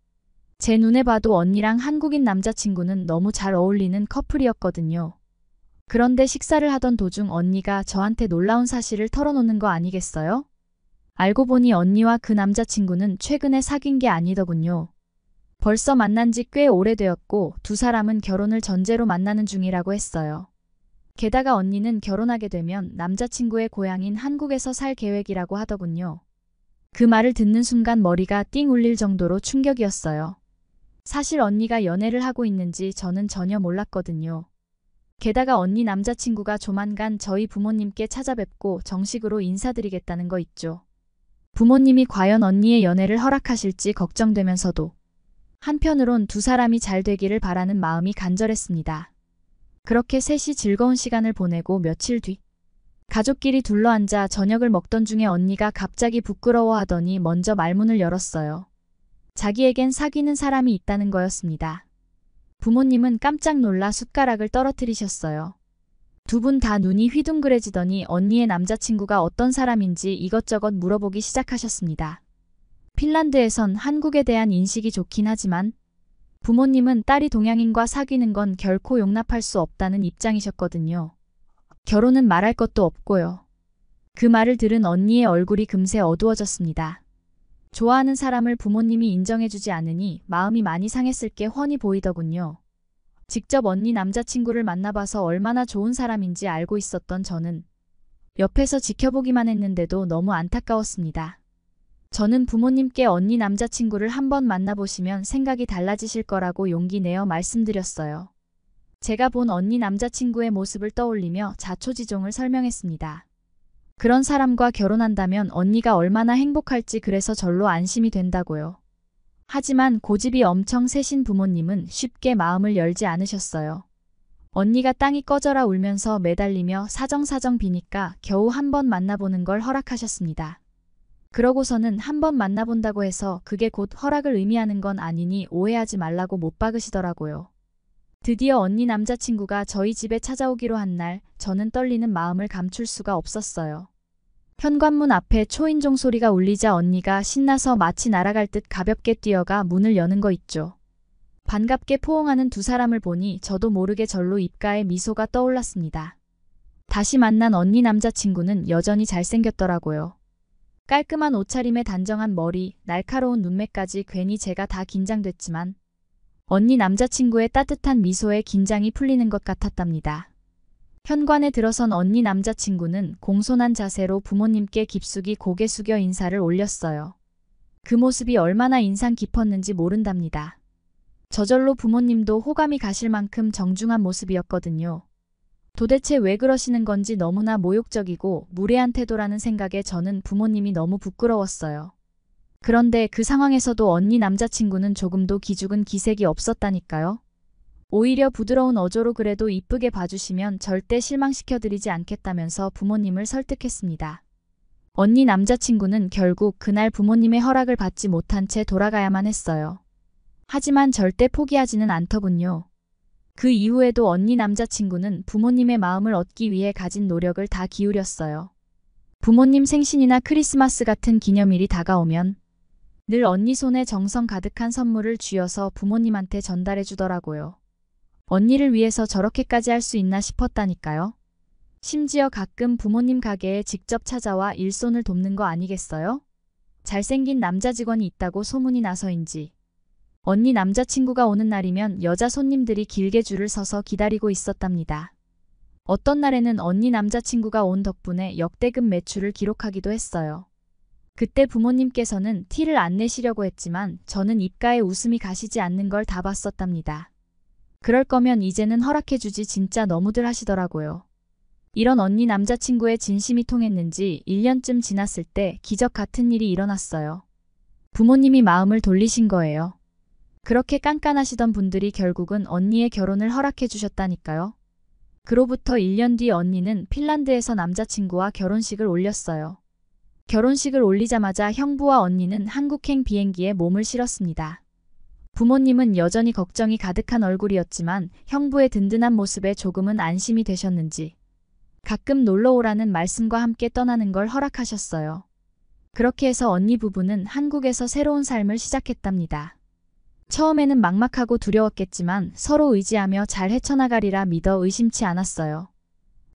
제 눈에 봐도 언니랑 한국인 남자친구는 너무 잘 어울리는 커플이었거든요. 그런데 식사를 하던 도중 언니가 저한테 놀라운 사실을 털어놓는 거 아니겠어요? 알고 보니 언니와 그 남자친구는 최근에 사귄 게 아니더군요. 벌써 만난 지 꽤 오래되었고 두 사람은 결혼을 전제로 만나는 중이라고 했어요. 게다가 언니는 결혼하게 되면 남자친구의 고향인 한국에서 살 계획이라고 하더군요. 그 말을 듣는 순간 머리가 띵 울릴 정도로 충격이었어요. 사실 언니가 연애를 하고 있는지 저는 전혀 몰랐거든요. 게다가 언니 남자친구가 조만간 저희 부모님께 찾아뵙고 정식으로 인사드리겠다는 거 있죠. 부모님이 과연 언니의 연애를 허락하실지 걱정되면서도 한편으론 두 사람이 잘 되기를 바라는 마음이 간절했습니다. 그렇게 셋이 즐거운 시간을 보내고 며칠 뒤 가족끼리 둘러앉아 저녁을 먹던 중에 언니가 갑자기 부끄러워하더니 먼저 말문을 열었어요. 자기에겐 사귀는 사람이 있다는 거였습니다. 부모님은 깜짝 놀라 숟가락을 떨어뜨리셨어요. 두 분 다 눈이 휘둥그레지더니 언니의 남자친구가 어떤 사람인지 이것저것 물어보기 시작하셨습니다. 핀란드에선 한국에 대한 인식이 좋긴 하지만 부모님은 딸이 동양인과 사귀는 건 결코 용납할 수 없다는 입장이셨거든요. 결혼은 말할 것도 없고요. 그 말을 들은 언니의 얼굴이 금세 어두워졌습니다. 좋아하는 사람을 부모님이 인정해주지 않으니 마음이 많이 상했을 게 훤히 보이더군요. 직접 언니 남자친구를 만나봐서 얼마나 좋은 사람인지 알고 있었던 저는 옆에서 지켜보기만 했는데도 너무 안타까웠습니다. 저는 부모님께 언니 남자친구를 한번 만나보시면 생각이 달라지실 거라고 용기 내어 말씀드렸어요. 제가 본 언니 남자친구의 모습을 떠올리며 자초지종을 설명했습니다. 그런 사람과 결혼한다면 언니가 얼마나 행복할지 그래서 절로 안심이 된다고요. 하지만 고집이 엄청 세신 부모님은 쉽게 마음을 열지 않으셨어요. 언니가 땅이 꺼져라 울면서 매달리며 사정사정 비니까 겨우 한번 만나보는 걸 허락하셨습니다. 그러고서는 한번 만나본다고 해서 그게 곧 허락을 의미하는 건 아니니 오해하지 말라고 못 박으시더라고요. 드디어 언니 남자친구가 저희 집에 찾아오기로 한 날 저는 떨리는 마음을 감출 수가 없었어요. 현관문 앞에 초인종 소리가 울리자 언니가 신나서 마치 날아갈 듯 가볍게 뛰어가 문을 여는 거 있죠. 반갑게 포옹하는 두 사람을 보니 저도 모르게 절로 입가에 미소가 떠올랐습니다. 다시 만난 언니 남자친구는 여전히 잘생겼더라고요. 깔끔한 옷차림에 단정한 머리, 날카로운 눈매까지 괜히 제가 다 긴장됐지만 언니 남자친구의 따뜻한 미소에 긴장이 풀리는 것 같았답니다. 현관에 들어선 언니 남자친구는 공손한 자세로 부모님께 깊숙이 고개 숙여 인사를 올렸어요. 그 모습이 얼마나 인상 깊었는지 모른답니다. 저절로 부모님도 호감이 가실 만큼 정중한 모습이었거든요. 도대체 왜 그러시는 건지 너무나 모욕적이고 무례한 태도라는 생각에 저는 부모님이 너무 부끄러웠어요. 그런데 그 상황에서도 언니 남자친구는 조금도 기죽은 기색이 없었다니까요. 오히려 부드러운 어조로 그래도 이쁘게 봐주시면 절대 실망시켜드리지 않겠다면서 부모님을 설득했습니다. 언니 남자친구는 결국 그날 부모님의 허락을 받지 못한 채 돌아가야만 했어요. 하지만 절대 포기하지는 않더군요. 그 이후에도 언니 남자친구는 부모님의 마음을 얻기 위해 가진 노력을 다 기울였어요. 부모님 생신이나 크리스마스 같은 기념일이 다가오면 늘 언니 손에 정성 가득한 선물을 쥐어서 부모님한테 전달해 주더라고요. 언니를 위해서 저렇게까지 할 수 있나 싶었다니까요. 심지어 가끔 부모님 가게에 직접 찾아와 일손을 돕는 거 아니겠어요? 잘생긴 남자 직원이 있다고 소문이 나서인지 언니 남자친구가 오는 날이면 여자 손님들이 길게 줄을 서서 기다리고 있었답니다. 어떤 날에는 언니 남자친구가 온 덕분에 역대급 매출을 기록하기도 했어요. 그때 부모님께서는 티를 안 내시려고 했지만 저는 입가에 웃음이 가시지 않는 걸 다 봤었답니다. 그럴 거면 이제는 허락해주지 진짜 너무들 하시더라고요. 이런 언니 남자친구의 진심이 통했는지 1년쯤 지났을 때 기적 같은 일이 일어났어요. 부모님이 마음을 돌리신 거예요. 그렇게 깐깐하시던 분들이 결국은 언니의 결혼을 허락해 주셨다니까요. 그로부터 1년 뒤 언니는 핀란드에서 남자친구와 결혼식을 올렸어요. 결혼식을 올리자마자 형부와 언니는 한국행 비행기에 몸을 실었습니다. 부모님은 여전히 걱정이 가득한 얼굴이었지만 형부의 든든한 모습에 조금은 안심이 되셨는지 가끔 놀러 오라는 말씀과 함께 떠나는 걸 허락하셨어요. 그렇게 해서 언니 부부는 한국에서 새로운 삶을 시작했답니다. 처음에는 막막하고 두려웠겠지만 서로 의지하며 잘 헤쳐나가리라 믿어 의심치 않았어요.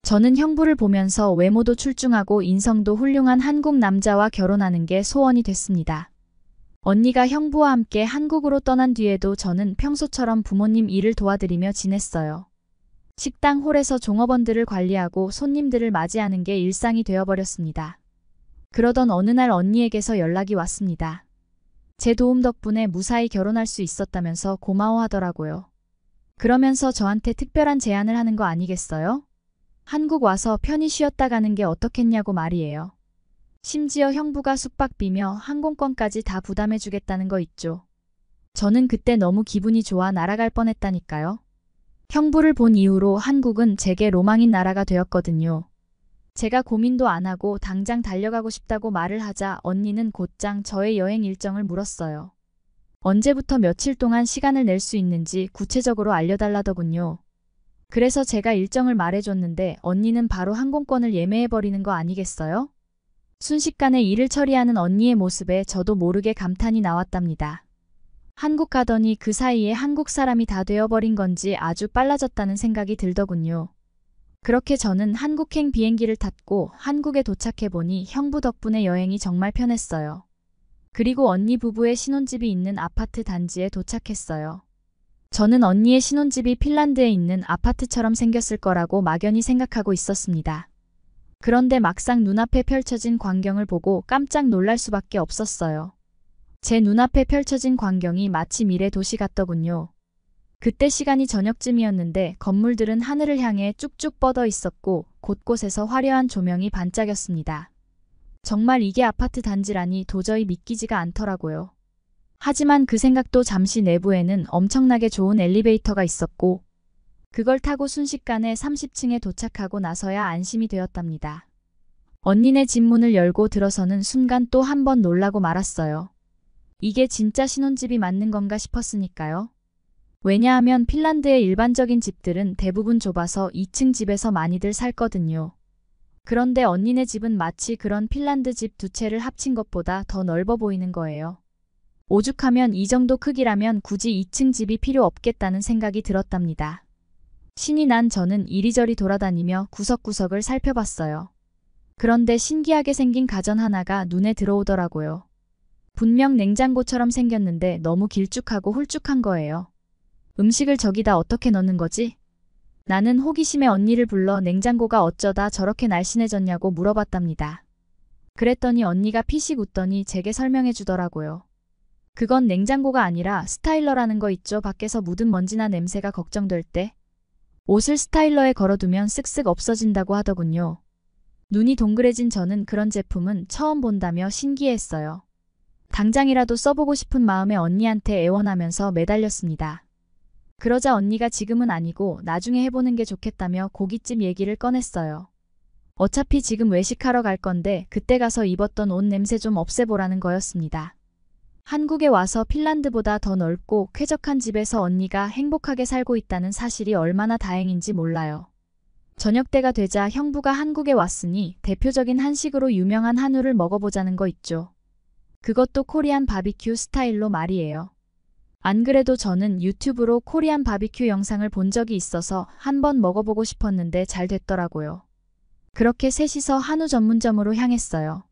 저는 형부를 보면서 외모도 출중하고 인성도 훌륭한 한국 남자와 결혼하는 게 소원이 됐습니다. 언니가 형부와 함께 한국으로 떠난 뒤에도 저는 평소처럼 부모님 일을 도와드리며 지냈어요. 식당 홀에서 종업원들을 관리하고 손님들을 맞이하는 게 일상이 되어버렸습니다. 그러던 어느 날 언니에게서 연락이 왔습니다. 제 도움 덕분에 무사히 결혼할 수 있었다면서 고마워하더라고요. 그러면서 저한테 특별한 제안을 하는 거 아니겠어요? 한국 와서 편히 쉬었다 가는 게 어떻겠냐고 말이에요. 심지어 형부가 숙박비며 항공권까지 다 부담해주겠다는 거 있죠. 저는 그때 너무 기분이 좋아 날아갈 뻔했다니까요. 형부를 본 이후로 한국은 제게 로망인 나라가 되었거든요. 제가 고민도 안 하고 당장 달려가고 싶다고 말을 하자 언니는 곧장 저의 여행 일정을 물었어요. 언제부터 며칠 동안 시간을 낼 수 있는지 구체적으로 알려달라더군요. 그래서 제가 일정을 말해줬는데 언니는 바로 항공권을 예매해버리는 거 아니겠어요? 순식간에 일을 처리하는 언니의 모습에 저도 모르게 감탄이 나왔답니다. 한국 가더니 그 사이에 한국 사람이 다 되어버린 건지 아주 빨라졌다는 생각이 들더군요. 그렇게 저는 한국행 비행기를 탔고 한국에 도착해보니 형부 덕분에 여행이 정말 편했어요. 그리고 언니 부부의 신혼집이 있는 아파트 단지에 도착했어요. 저는 언니의 신혼집이 핀란드에 있는 아파트처럼 생겼을 거라고 막연히 생각하고 있었습니다. 그런데 막상 눈앞에 펼쳐진 광경을 보고 깜짝 놀랄 수밖에 없었어요. 제 눈앞에 펼쳐진 광경이 마치 미래 도시 같더군요. 그때 시간이 저녁쯤이었는데 건물들은 하늘을 향해 쭉쭉 뻗어 있었고 곳곳에서 화려한 조명이 반짝였습니다. 정말 이게 아파트 단지라니 도저히 믿기지가 않더라고요. 하지만 그 생각도 잠시 내부에는 엄청나게 좋은 엘리베이터가 있었고 그걸 타고 순식간에 30층에 도착하고 나서야 안심이 되었답니다. 언니네 집 문을 열고 들어서는 순간 또 한 번 놀라고 말았어요. 이게 진짜 신혼집이 맞는 건가 싶었으니까요. 왜냐하면 핀란드의 일반적인 집들은 대부분 좁아서 2층 집에서 많이들 살거든요. 그런데 언니네 집은 마치 그런 핀란드 집 두 채를 합친 것보다 더 넓어 보이는 거예요. 오죽하면 이 정도 크기라면 굳이 2층 집이 필요 없겠다는 생각이 들었답니다. 신이 난 저는 이리저리 돌아다니며 구석구석을 살펴봤어요. 그런데 신기하게 생긴 가전 하나가 눈에 들어오더라고요. 분명 냉장고처럼 생겼는데 너무 길쭉하고 홀쭉한 거예요. 음식을 저기다 어떻게 넣는 거지? 나는 호기심에 언니를 불러 냉장고가 어쩌다 저렇게 날씬해졌냐고 물어봤답니다. 그랬더니 언니가 피식 웃더니 제게 설명해 주더라고요. 그건 냉장고가 아니라 스타일러라는 거 있죠. 밖에서 묻은 먼지나 냄새가 걱정될 때 옷을 스타일러에 걸어두면 쓱쓱 없어진다고 하더군요. 눈이 동그래진 저는 그런 제품은 처음 본다며 신기했어요. 당장이라도 써보고 싶은 마음에 언니한테 애원하면서 매달렸습니다. 그러자 언니가 지금은 아니고 나중에 해보는 게 좋겠다며 고깃집 얘기를 꺼냈어요. 어차피 지금 외식하러 갈 건데 그때 가서 입었던 옷 냄새 좀 없애보라는 거였습니다. 한국에 와서 핀란드보다 더 넓고 쾌적한 집에서 언니가 행복하게 살고 있다는 사실이 얼마나 다행인지 몰라요. 저녁때가 되자 형부가 한국에 왔으니 대표적인 한식으로 유명한 한우를 먹어보자는 거 있죠. 그것도 코리안 바비큐 스타일로 말이에요. 안 그래도 저는 유튜브로 코리안 바비큐 영상을 본 적이 있어서 한번 먹어보고 싶었는데 잘 됐더라고요. 그렇게 셋이서 한우 전문점으로 향했어요.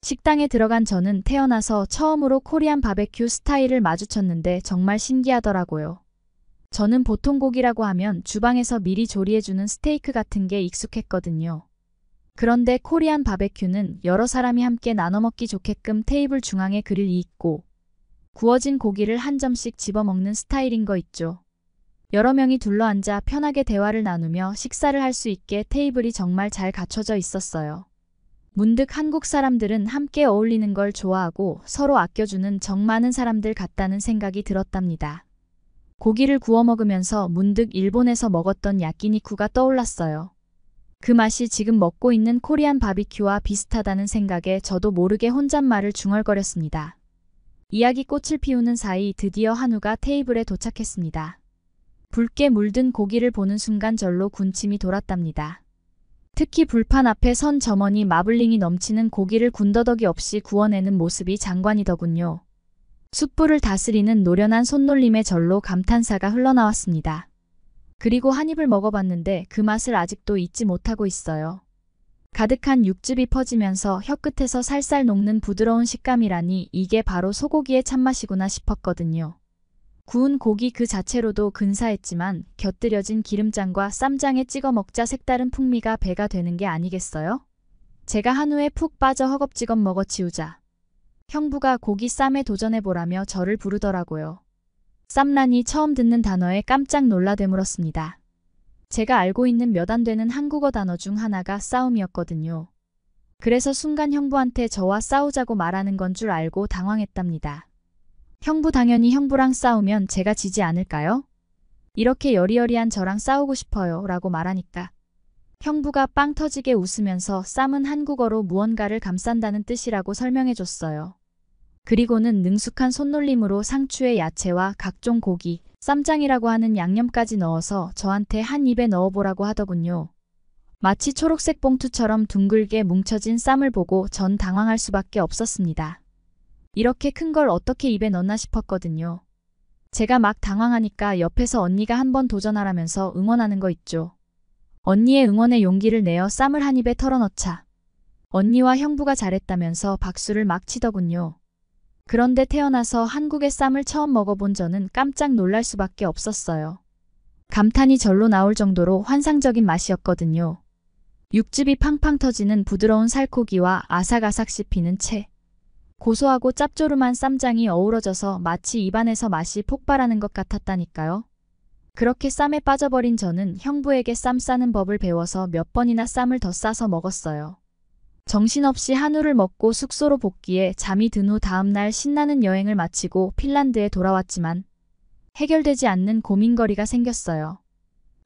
식당에 들어간 저는 태어나서 처음으로 코리안 바베큐 스타일을 마주쳤는데 정말 신기하더라고요. 저는 보통 고기라고 하면 주방에서 미리 조리해주는 스테이크 같은 게 익숙했거든요. 그런데 코리안 바베큐는 여러 사람이 함께 나눠 먹기 좋게끔 테이블 중앙에 그릴이 있고 구워진 고기를 한 점씩 집어먹는 스타일인 거 있죠. 여러 명이 둘러앉아 편하게 대화를 나누며 식사를 할 수 있게 테이블이 정말 잘 갖춰져 있었어요. 문득 한국 사람들은 함께 어울리는 걸 좋아하고 서로 아껴주는 정 많은 사람들 같다는 생각이 들었답니다. 고기를 구워 먹으면서 문득 일본에서 먹었던 야끼니쿠가 떠올랐어요. 그 맛이 지금 먹고 있는 코리안 바비큐와 비슷하다는 생각에 저도 모르게 혼잣말을 중얼거렸습니다. 이야기 꽃을 피우는 사이 드디어 한우가 테이블에 도착했습니다. 붉게 물든 고기를 보는 순간 절로 군침이 돌았답니다. 특히 불판 앞에 선 점원이 마블링이 넘치는 고기를 군더더기 없이 구워내는 모습이 장관이더군요. 숯불을 다스리는 노련한 손놀림의 절로 감탄사가 흘러나왔습니다. 그리고 한 입을 먹어봤는데 그 맛을 아직도 잊지 못하고 있어요. 가득한 육즙이 퍼지면서 혀끝에서 살살 녹는 부드러운 식감이라니 이게 바로 소고기의 참맛이구나 싶었거든요. 구운 고기 그 자체로도 근사했지만 곁들여진 기름장과 쌈장에 찍어 먹자 색다른 풍미가 배가 되는 게 아니겠어요? 제가 한우에 푹 빠져 허겁지겁 먹어치우자 형부가 고기 쌈에 도전해보라며 저를 부르더라고요. 쌈란이 처음 듣는 단어에 깜짝 놀라 되물었습니다. 제가 알고 있는 몇 안 되는 한국어 단어 중 하나가 싸움이었거든요. 그래서 순간 형부한테 저와 싸우자고 말하는 건 줄 알고 당황했답니다. 형부 당연히 형부랑 싸우면 제가 지지 않을까요? 이렇게 여리여리한 저랑 싸우고 싶어요 라고 말하니까 형부가 빵 터지게 웃으면서 쌈은 한국어로 무언가를 감싼다는 뜻이라고 설명해줬어요. 그리고는 능숙한 손놀림으로 상추에 야채와 각종 고기, 쌈장이라고 하는 양념까지 넣어서 저한테 한 입에 넣어보라고 하더군요. 마치 초록색 봉투처럼 둥글게 뭉쳐진 쌈을 보고 전 당황할 수밖에 없었습니다. 이렇게 큰 걸 어떻게 입에 넣나 싶었거든요. 제가 막 당황하니까 옆에서 언니가 한번 도전하라면서 응원하는 거 있죠. 언니의 응원에 용기를 내어 쌈을 한 입에 털어넣자 언니와 형부가 잘했다면서 박수를 막 치더군요. 그런데 태어나서 한국의 쌈을 처음 먹어본 저는 깜짝 놀랄 수밖에 없었어요. 감탄이 절로 나올 정도로 환상적인 맛이었거든요. 육즙이 팡팡 터지는 부드러운 살코기와 아삭아삭 씹히는 채. 고소하고 짭조름한 쌈장이 어우러져서 마치 입안에서 맛이 폭발하는 것 같았다니까요. 그렇게 쌈에 빠져버린 저는 형부에게 쌈 싸는 법을 배워서 몇 번이나 쌈을 더 싸서 먹었어요. 정신없이 한우를 먹고 숙소로 복귀해 잠이 든 후 다음날 신나는 여행을 마치고 핀란드에 돌아왔지만 해결되지 않는 고민거리가 생겼어요.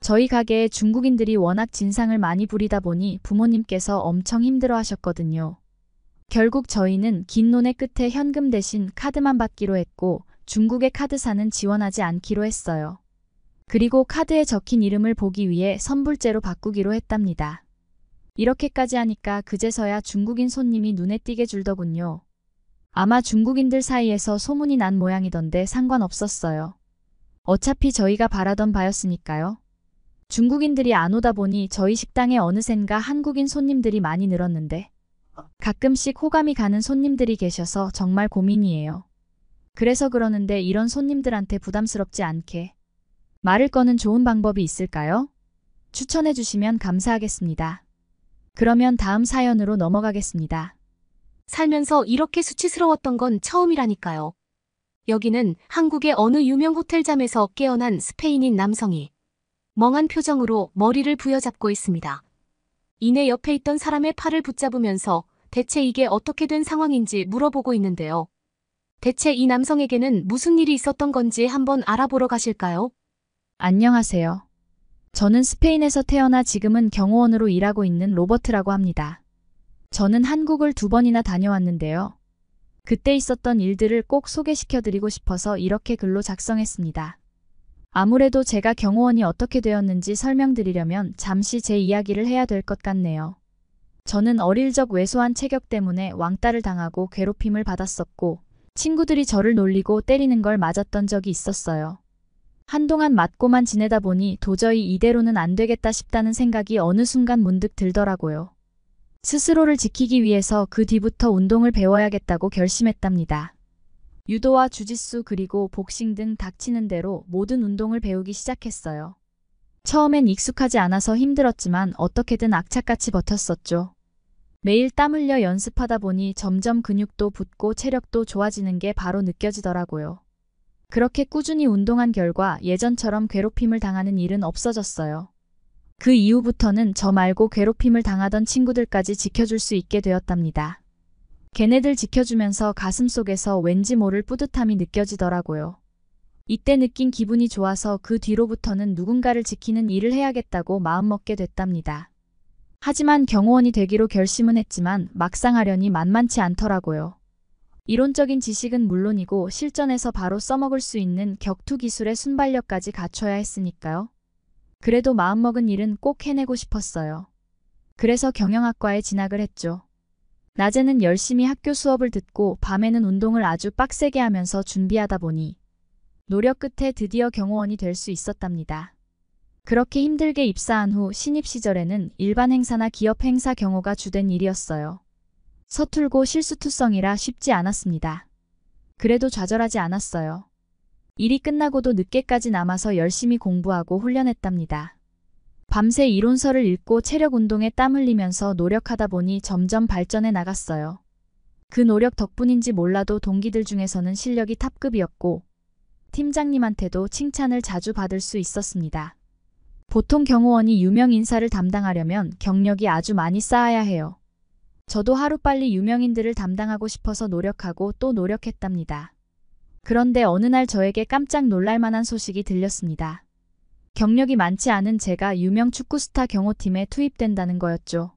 저희 가게에 중국인들이 워낙 진상을 많이 부리다 보니 부모님께서 엄청 힘들어 하셨거든요. 결국 저희는 긴 논의 끝에 현금 대신 카드만 받기로 했고 중국의 카드사는 지원하지 않기로 했어요. 그리고 카드에 적힌 이름을 보기 위해 선불제로 바꾸기로 했답니다. 이렇게까지 하니까 그제서야 중국인 손님이 눈에 띄게 줄더군요. 아마 중국인들 사이에서 소문이 난 모양이던데 상관없었어요. 어차피 저희가 바라던 바였으니까요. 중국인들이 안 오다 보니 저희 식당에 어느샌가 한국인 손님들이 많이 늘었는데 가끔씩 호감이 가는 손님들이 계셔서 정말 고민이에요. 그래서 그러는데 이런 손님들한테 부담스럽지 않게 말을 거는 좋은 방법이 있을까요? 추천해 주시면 감사하겠습니다. 그러면 다음 사연으로 넘어가겠습니다. 살면서 이렇게 수치스러웠던 건 처음이라니까요. 여기는 한국의 어느 유명 호텔잠에서 깨어난 스페인인 남성이 멍한 표정으로 머리를 부여잡고 있습니다. 이내 옆에 있던 사람의 팔을 붙잡으면서 대체 이게 어떻게 된 상황인지 물어보고 있는데요. 대체 이 남성에게는 무슨 일이 있었던 건지 한번 알아보러 가실까요? 안녕하세요. 저는 스페인에서 태어나 지금은 경호원으로 일하고 있는 로버트라고 합니다. 저는 한국을 2번이나 다녀왔는데요. 그때 있었던 일들을 꼭 소개시켜드리고 싶어서 이렇게 글로 작성했습니다. 아무래도 제가 경호원이 어떻게 되었는지 설명드리려면 잠시 제 이야기를 해야 될 것 같네요. 저는 어릴 적 왜소한 체격 때문에 왕따를 당하고 괴롭힘을 받았었고 친구들이 저를 놀리고 때리는 걸 맞았던 적이 있었어요. 한동안 맞고만 지내다 보니 도저히 이대로는 안 되겠다 싶다는 생각이 어느 순간 문득 들더라고요. 스스로를 지키기 위해서 그 뒤부터 운동을 배워야겠다고 결심했답니다. 유도와 주짓수 그리고 복싱 등 닥치는 대로 모든 운동을 배우기 시작했어요. 처음엔 익숙하지 않아서 힘들었지만 어떻게든 악착같이 버텼었죠. 매일 땀 흘려 연습하다 보니 점점 근육도 붙고 체력도 좋아지는 게 바로 느껴지더라고요. 그렇게 꾸준히 운동한 결과 예전처럼 괴롭힘을 당하는 일은 없어졌어요. 그 이후부터는 저 말고 괴롭힘을 당하던 친구들까지 지켜줄 수 있게 되었답니다. 걔네들 지켜주면서 가슴속에서 왠지 모를 뿌듯함이 느껴지더라고요. 이때 느낀 기분이 좋아서 그 뒤로부터는 누군가를 지키는 일을 해야겠다고 마음먹게 됐답니다. 하지만 경호원이 되기로 결심은 했지만 막상 하려니 만만치 않더라고요. 이론적인 지식은 물론이고 실전에서 바로 써먹을 수 있는 격투 기술의 순발력까지 갖춰야 했으니까요. 그래도 마음먹은 일은 꼭 해내고 싶었어요. 그래서 경영학과에 진학을 했죠. 낮에는 열심히 학교 수업을 듣고 밤에는 운동을 아주 빡세게 하면서 준비하다 보니 노력 끝에 드디어 경호원이 될 수 있었답니다. 그렇게 힘들게 입사한 후 신입 시절에는 일반 행사나 기업 행사 경호가 주된 일이었어요. 서툴고 실수투성이라 쉽지 않았습니다. 그래도 좌절하지 않았어요. 일이 끝나고도 늦게까지 남아서 열심히 공부하고 훈련했답니다. 밤새 이론서를 읽고 체력 운동에 땀 흘리면서 노력하다 보니 점점 발전해 나갔어요. 그 노력 덕분인지 몰라도 동기들 중에서는 실력이 탑급이었고 팀장님한테도 칭찬을 자주 받을 수 있었습니다. 보통 경호원이 유명 인사를 담당하려면 경력이 아주 많이 쌓아야 해요. 저도 하루빨리 유명인들을 담당하고 싶어서 노력하고 또 노력했답니다. 그런데 어느 날 저에게 깜짝 놀랄 만한 소식이 들렸습니다. 경력이 많지 않은 제가 유명 축구 스타 경호팀에 투입된다는 거였죠.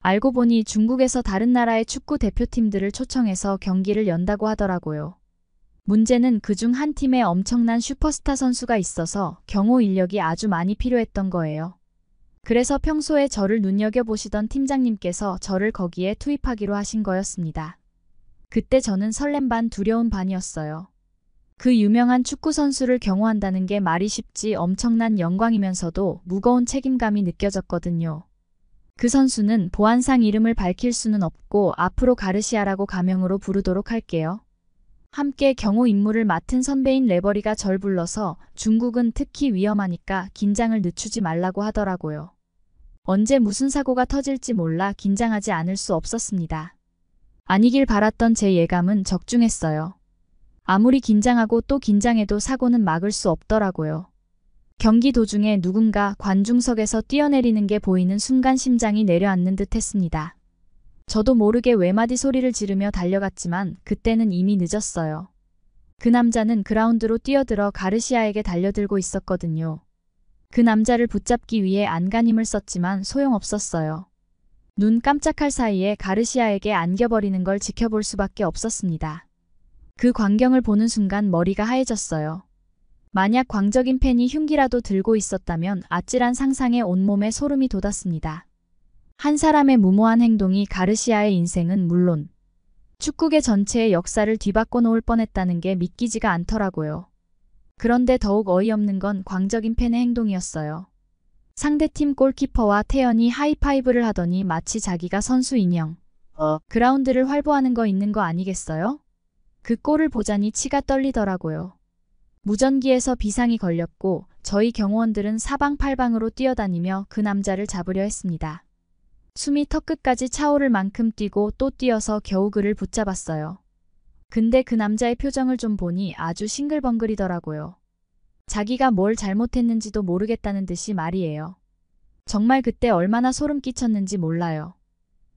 알고 보니 중국에서 다른 나라의 축구 대표팀들을 초청해서 경기를 연다고 하더라고요. 문제는 그중 한 팀에 엄청난 슈퍼스타 선수가 있어서 경호 인력이 아주 많이 필요했던 거예요. 그래서 평소에 저를 눈여겨보시던 팀장님께서 저를 거기에 투입하기로 하신 거였습니다. 그때 저는 설렘 반 두려움 반이었어요. 그 유명한 축구 선수를 경호한다는 게 말이 쉽지 엄청난 영광이면서도 무거운 책임감이 느껴졌거든요. 그 선수는 보안상 이름을 밝힐 수는 없고 앞으로 가르시아라고 가명으로 부르도록 할게요. 함께 경호 임무를 맡은 선배인 레버리가 절 불러서 중국은 특히 위험하니까 긴장을 늦추지 말라고 하더라고요. 언제 무슨 사고가 터질지 몰라 긴장하지 않을 수 없었습니다. 아니길 바랐던 제 예감은 적중했어요. 아무리 긴장하고 또 긴장해도 사고는 막을 수 없더라고요. 경기 도중에 누군가 관중석에서 뛰어내리는 게 보이는 순간 심장이 내려앉는 듯 했습니다. 저도 모르게 외마디 소리를 지르며 달려갔지만 그때는 이미 늦었어요. 그 남자는 그라운드로 뛰어들어 가르시아에게 달려들고 있었거든요. 그 남자를 붙잡기 위해 안간힘을 썼지만 소용없었어요. 눈 깜짝할 사이에 가르시아에게 안겨버리는 걸 지켜볼 수밖에 없었습니다. 그 광경을 보는 순간 머리가 하얘졌어요. 만약 광적인 펜이 흉기라도 들고 있었다면 아찔한 상상에 온몸에 소름이 돋았습니다. 한 사람의 무모한 행동이 가르시아의 인생은 물론 축구계 전체의 역사를 뒤바꿔 놓을 뻔했다는 게 믿기지가 않더라고요. 그런데 더욱 어이없는 건 광적인 펜의 행동이었어요. 상대팀 골키퍼와 태연이 하이파이브를 하더니 마치 자기가 선수 인형. 그라운드를 활보하는 거 있는 거 아니겠어요? 그 꼴을 보자니 치가 떨리더라고요. 무전기에서 비상이 걸렸고 저희 경호원들은 사방팔방으로 뛰어다니며 그 남자를 잡으려 했습니다. 숨이 턱끝까지 차오를 만큼 뛰고 또 뛰어서 겨우 그를 붙잡았어요. 근데 그 남자의 표정을 좀 보니 아주 싱글벙글이더라고요. 자기가 뭘 잘못했는지도 모르겠다는 듯이 말이에요. 정말 그때 얼마나 소름 끼쳤는지 몰라요.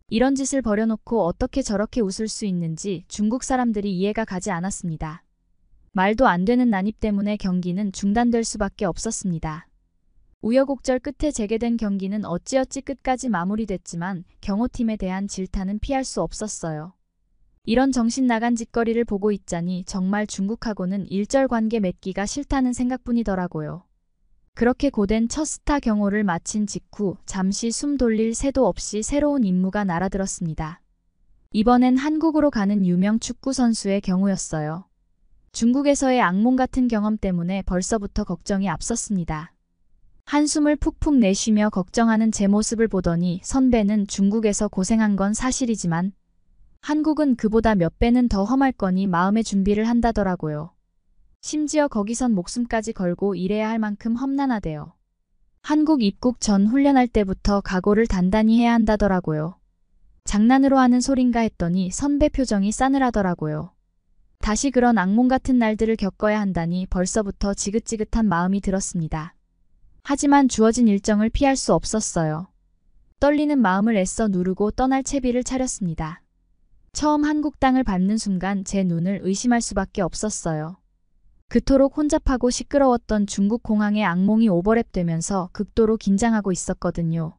이런 짓을 벌여놓고 어떻게 저렇게 웃을 수 있는지 중국 사람들이 이해가 가지 않았습니다. 말도 안 되는 난입 때문에 경기는 중단될 수밖에 없었습니다. 우여곡절 끝에 재개된 경기는 어찌어찌 끝까지 마무리됐지만 경호팀에 대한 질타는 피할 수 없었어요. 이런 정신 나간 짓거리를 보고 있자니 정말 중국하고는 일절관계 맺기가 싫다는 생각뿐이더라고요. 그렇게 고된 첫 스타 경호를 마친 직후 잠시 숨 돌릴 새도 없이 새로운 임무가 날아들었습니다. 이번엔 한국으로 가는 유명 축구 선수의 경우였어요. 중국에서의 악몽 같은 경험 때문에 벌써부터 걱정이 앞섰습니다. 한숨을 푹푹 내쉬며 걱정하는 제 모습을 보더니 선배는 중국에서 고생한 건 사실이지만 한국은 그보다 몇 배는 더 험할 거니 마음의 준비를 한다더라고요. 심지어 거기선 목숨까지 걸고 일해야 할 만큼 험난하대요. 한국 입국 전 훈련할 때부터 각오를 단단히 해야 한다더라고요. 장난으로 하는 소린가 했더니 선배 표정이 싸늘하더라고요. 다시 그런 악몽 같은 날들을 겪어야 한다니 벌써부터 지긋지긋한 마음이 들었습니다. 하지만 주어진 일정을 피할 수 없었어요. 떨리는 마음을 애써 누르고 떠날 채비를 차렸습니다. 처음 한국 땅을 밟는 순간 제 눈을 의심할 수밖에 없었어요. 그토록 혼잡하고 시끄러웠던 중국 공항의 악몽이 오버랩되면서 극도로 긴장하고 있었거든요.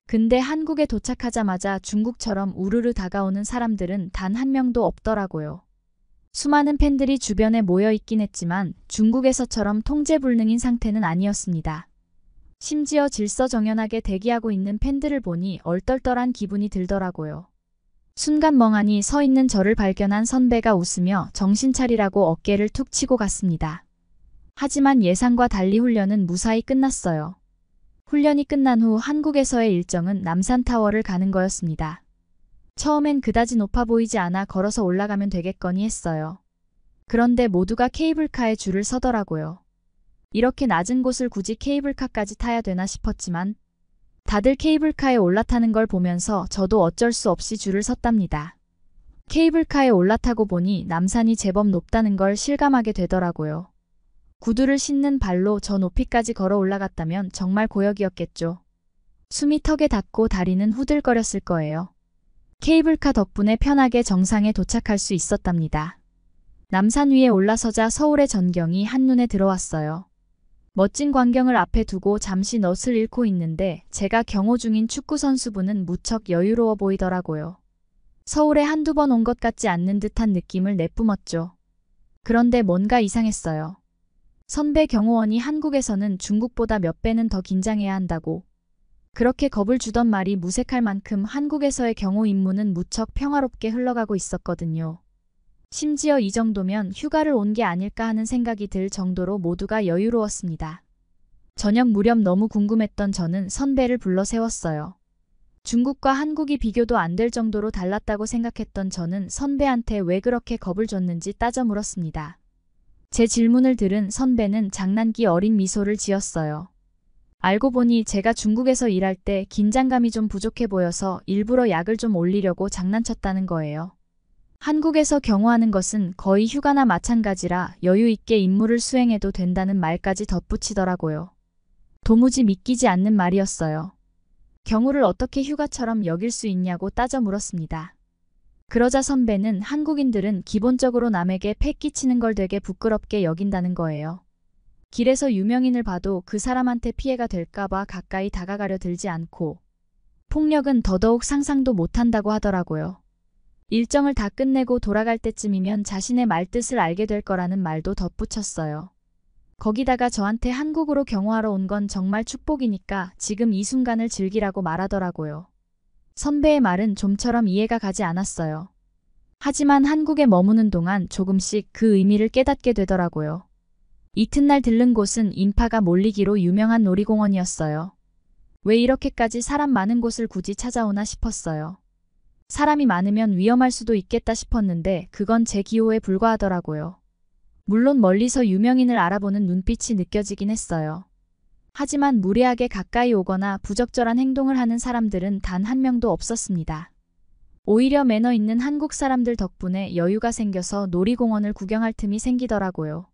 근데 한국에 도착하자마자 중국처럼 우르르 다가오는 사람들은 단 한 명도 없더라고요. 수많은 팬들이 주변에 모여 있긴 했지만 중국에서처럼 통제불능인 상태는 아니었습니다. 심지어 질서정연하게 대기하고 있는 팬들을 보니 얼떨떨한 기분이 들더라고요. 순간 멍하니 서 있는 저를 발견한 선배가 웃으며 정신 차리라고 어깨를 툭 치고 갔습니다. 하지만 예상과 달리 훈련은 무사히 끝났어요. 훈련이 끝난 후 한국에서의 일정은 남산타워를 가는 거였습니다. 처음엔 그다지 높아 보이지 않아 걸어서 올라가면 되겠거니 했어요. 그런데 모두가 케이블카에 줄을 서더라고요. 이렇게 낮은 곳을 굳이 케이블카까지 타야 되나 싶었지만 다들 케이블카에 올라타는 걸 보면서 저도 어쩔 수 없이 줄을 섰답니다. 케이블카에 올라타고 보니 남산이 제법 높다는 걸 실감하게 되더라고요. 구두를 신는 발로 저 높이까지 걸어 올라갔다면 정말 고역이었겠죠. 숨이 턱에 닿고 다리는 후들거렸을 거예요. 케이블카 덕분에 편하게 정상에 도착할 수 있었답니다. 남산 위에 올라서자 서울의 전경이 한눈에 들어왔어요. 멋진 광경을 앞에 두고 잠시 넋을 잃고 있는데 제가 경호 중인 축구선수분은 무척 여유로워 보이더라고요. 서울에 한두 번 온 것 같지 않는 듯한 느낌을 내뿜었죠. 그런데 뭔가 이상했어요. 선배 경호원이 한국에서는 중국보다 몇 배는 더 긴장해야 한다고. 그렇게 겁을 주던 말이 무색할 만큼 한국에서의 경호 임무는 무척 평화롭게 흘러가고 있었거든요. 심지어 이 정도면 휴가를 온 게 아닐까 하는 생각이 들 정도로 모두가 여유로웠습니다. 저녁 무렵 너무 궁금했던 저는 선배를 불러 세웠어요. 중국과 한국이 비교도 안 될 정도로 달랐다고 생각했던 저는 선배한테 왜 그렇게 겁을 줬는지 따져 물었습니다. 제 질문을 들은 선배는 장난기 어린 미소를 지었어요. 알고 보니 제가 중국에서 일할 때 긴장감이 좀 부족해 보여서 일부러 약을 좀 올리려고 장난쳤다는 거예요. 한국에서 경호하는 것은 거의 휴가나 마찬가지라 여유 있게 임무를 수행해도 된다는 말까지 덧붙이더라고요. 도무지 믿기지 않는 말이었어요. 경호를 어떻게 휴가처럼 여길 수 있냐고 따져 물었습니다. 그러자 선배는 한국인들은 기본적으로 남에게 패 끼치는 걸 되게 부끄럽게 여긴다는 거예요. 길에서 유명인을 봐도 그 사람한테 피해가 될까봐 가까이 다가가려 들지 않고 폭력은 더더욱 상상도 못한다고 하더라고요. 일정을 다 끝내고 돌아갈 때쯤이면 자신의 말뜻을 알게 될 거라는 말도 덧붙였어요. 거기다가 저한테 한국으로 경호하러 온 건 정말 축복이니까 지금 이 순간을 즐기라고 말하더라고요. 선배의 말은 좀처럼 이해가 가지 않았어요. 하지만 한국에 머무는 동안 조금씩 그 의미를 깨닫게 되더라고요. 이튿날 들른 곳은 인파가 몰리기로 유명한 놀이공원이었어요. 왜 이렇게까지 사람 많은 곳을 굳이 찾아오나 싶었어요. 사람이 많으면 위험할 수도 있겠다 싶었는데 그건 제 기호에 불과하더라고요. 물론 멀리서 유명인을 알아보는 눈빛이 느껴지긴 했어요. 하지만 무례하게 가까이 오거나 부적절한 행동을 하는 사람들은 단 한 명도 없었습니다. 오히려 매너 있는 한국 사람들 덕분에 여유가 생겨서 놀이공원을 구경할 틈이 생기더라고요.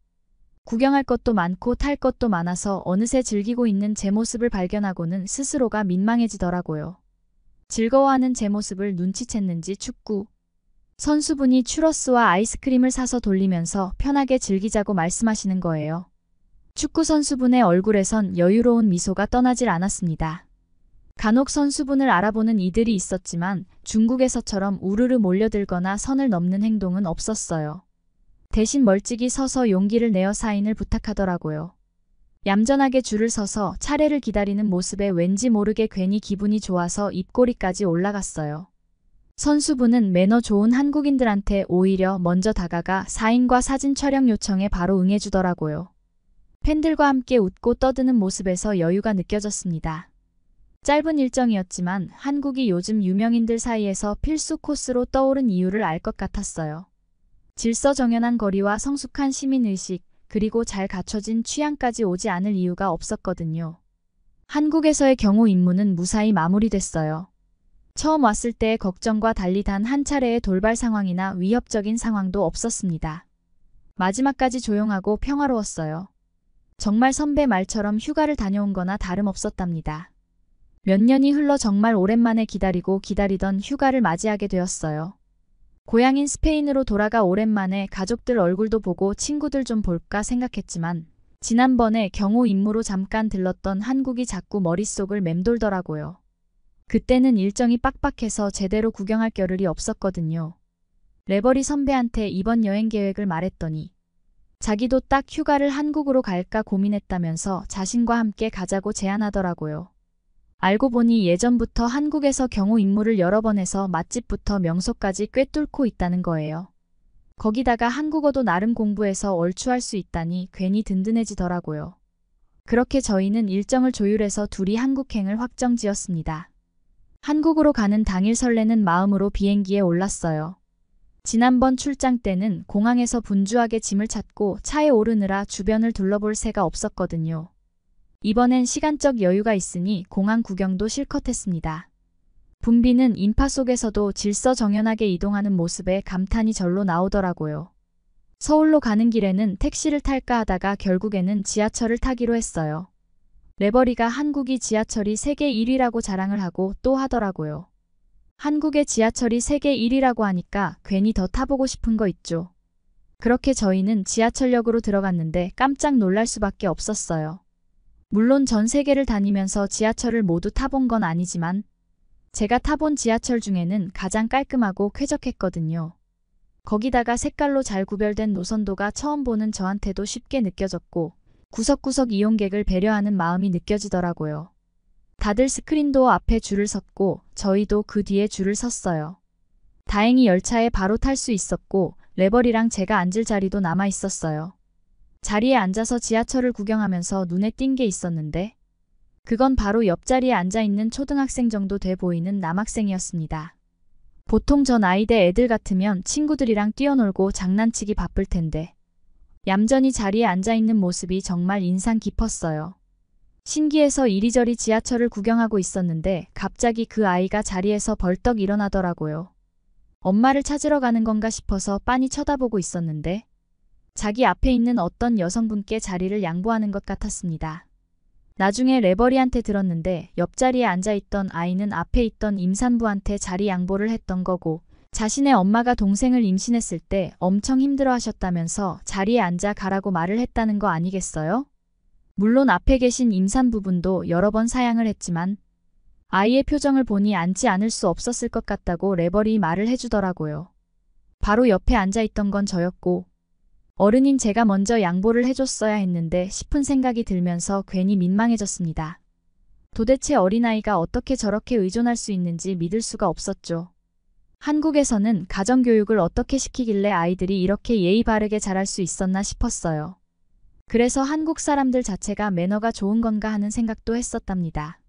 구경할 것도 많고 탈 것도 많아서 어느새 즐기고 있는 제 모습을 발견하고는 스스로가 민망해지더라고요. 즐거워하는 제 모습을 눈치챘는지 축구 선수분이 추러스와 아이스크림을 사서 돌리면서 편하게 즐기자고 말씀하시는 거예요. 축구 선수분의 얼굴에선 여유로운 미소가 떠나질 않았습니다. 간혹 선수분을 알아보는 이들이 있었지만 중국에서처럼 우르르 몰려들거나 선을 넘는 행동은 없었어요. 대신 멀찍이 서서 용기를 내어 사인을 부탁하더라고요. 얌전하게 줄을 서서 차례를 기다리는 모습에 왠지 모르게 괜히 기분이 좋아서 입꼬리까지 올라갔어요. 선수분은 매너 좋은 한국인들한테 오히려 먼저 다가가 사인과 사진 촬영 요청에 바로 응해주더라고요. 팬들과 함께 웃고 떠드는 모습에서 여유가 느껴졌습니다. 짧은 일정이었지만 한국이 요즘 유명인들 사이에서 필수 코스로 떠오른 이유를 알 것 같았어요. 질서정연한 거리와 성숙한 시민의식, 그리고 잘 갖춰진 취향까지 오지 않을 이유가 없었거든요. 한국에서의 경호 임무는 무사히 마무리됐어요. 처음 왔을 때의 걱정과 달리 단 한 차례의 돌발 상황이나 위협적인 상황도 없었습니다. 마지막까지 조용하고 평화로웠어요. 정말 선배 말처럼 휴가를 다녀온 거나 다름없었답니다. 몇 년이 흘러 정말 오랜만에 기다리던 휴가를 맞이하게 되었어요. 고향인 스페인으로 돌아가 오랜만에 가족들 얼굴도 보고 친구들 좀 볼까 생각했지만 지난번에 경호 임무로 잠깐 들렀던 한국이 자꾸 머릿속을 맴돌더라고요. 그때는 일정이 빡빡해서 제대로 구경할 겨를이 없었거든요. 레버리 선배한테 이번 여행 계획을 말했더니 자기도 딱 휴가를 한국으로 갈까 고민했다면서 자신과 함께 가자고 제안하더라고요. 알고 보니 예전부터 한국에서 경호 임무를 여러 번 해서 맛집부터 명소까지 꿰뚫고 있다는 거예요. 거기다가 한국어도 나름 공부해서 얼추할 수 있다니 괜히 든든해지더라고요. 그렇게 저희는 일정을 조율해서 둘이 한국행을 확정지었습니다. 한국으로 가는 당일 설레는 마음으로 비행기에 올랐어요. 지난번 출장 때는 공항에서 분주하게 짐을 찾고 차에 오르느라 주변을 둘러볼 새가 없었거든요. 이번엔 시간적 여유가 있으니 공항 구경도 실컷 했습니다. 붐비는 인파 속에서도 질서정연하게 이동하는 모습에 감탄이 절로 나오더라고요. 서울로 가는 길에는 택시를 탈까 하다가 결국에는 지하철을 타기로 했어요. 레버리가 한국이 지하철이 세계 1위라고 자랑을 하고 또 하더라고요. 한국의 지하철이 세계 1위라고 하니까 괜히 더 타보고 싶은 거 있죠. 그렇게 저희는 지하철역으로 들어갔는데 깜짝 놀랄 수밖에 없었어요. 물론 전 세계를 다니면서 지하철을 모두 타본 건 아니지만 제가 타본 지하철 중에는 가장 깔끔하고 쾌적했거든요. 거기다가 색깔로 잘 구별된 노선도가 처음 보는 저한테도 쉽게 느껴졌고 구석구석 이용객을 배려하는 마음이 느껴지더라고요. 다들 스크린도어 앞에 줄을 섰고 저희도 그 뒤에 줄을 섰어요. 다행히 열차에 바로 탈 수 있었고 레버리랑 제가 앉을 자리도 남아 있었어요. 자리에 앉아서 지하철을 구경하면서 눈에 띈 게 있었는데 그건 바로 옆자리에 앉아있는 초등학생 정도 돼 보이는 남학생이었습니다. 보통 저 나이대 애들 같으면 친구들이랑 뛰어놀고 장난치기 바쁠 텐데 얌전히 자리에 앉아있는 모습이 정말 인상 깊었어요. 신기해서 이리저리 지하철을 구경하고 있었는데 갑자기 그 아이가 자리에서 벌떡 일어나더라고요. 엄마를 찾으러 가는 건가 싶어서 빤히 쳐다보고 있었는데 자기 앞에 있는 어떤 여성분께 자리를 양보하는 것 같았습니다. 나중에 레버리한테 들었는데 옆자리에 앉아있던 아이는 앞에 있던 임산부한테 자리 양보를 했던 거고 자신의 엄마가 동생을 임신했을 때 엄청 힘들어 하셨다면서 자리에 앉아 가라고 말을 했다는 거 아니겠어요? 물론 앞에 계신 임산부분도 여러 번 사양을 했지만 아이의 표정을 보니 앉지 않을 수 없었을 것 같다고 레버리 말을 해주더라고요. 바로 옆에 앉아있던 건 저였고 어른인 제가 먼저 양보를 해줬어야 했는데 싶은 생각이 들면서 괜히 민망해졌습니다. 도대체 어린아이가 어떻게 저렇게 의존할 수 있는지 믿을 수가 없었죠. 한국에서는 가정교육을 어떻게 시키길래 아이들이 이렇게 예의 바르게 자랄 수 있었나 싶었어요. 그래서 한국 사람들 자체가 매너가 좋은 건가 하는 생각도 했었답니다.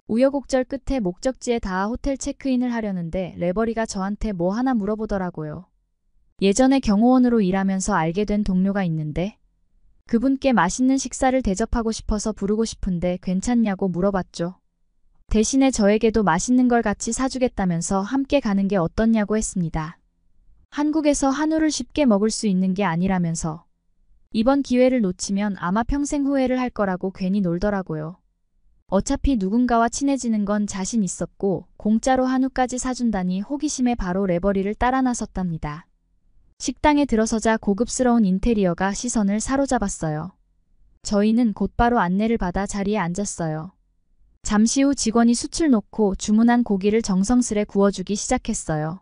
우여곡절 끝에 목적지에 닿아 호텔 체크인을 하려는데 레버리가 저한테 뭐 하나 물어보더라고요. 예전에 경호원으로 일하면서 알게 된 동료가 있는데 그분께 맛있는 식사를 대접하고 싶어서 부르고 싶은데 괜찮냐고 물어봤죠. 대신에 저에게도 맛있는 걸 같이 사주겠다면서 함께 가는 게 어떻냐고 했습니다. 한국에서 한우를 쉽게 먹을 수 있는 게 아니라면서 이번 기회를 놓치면 아마 평생 후회를 할 거라고 괜히 놀더라고요. 어차피 누군가와 친해지는 건 자신 있었고 공짜로 한우까지 사준다니 호기심에 바로 레버리를 따라 나섰답니다. 식당에 들어서자 고급스러운 인테리어가 시선을 사로잡았어요. 저희는 곧바로 안내를 받아 자리에 앉았어요. 잠시 후 직원이 숯을 놓고 주문한 고기를 정성스레 구워주기 시작했어요.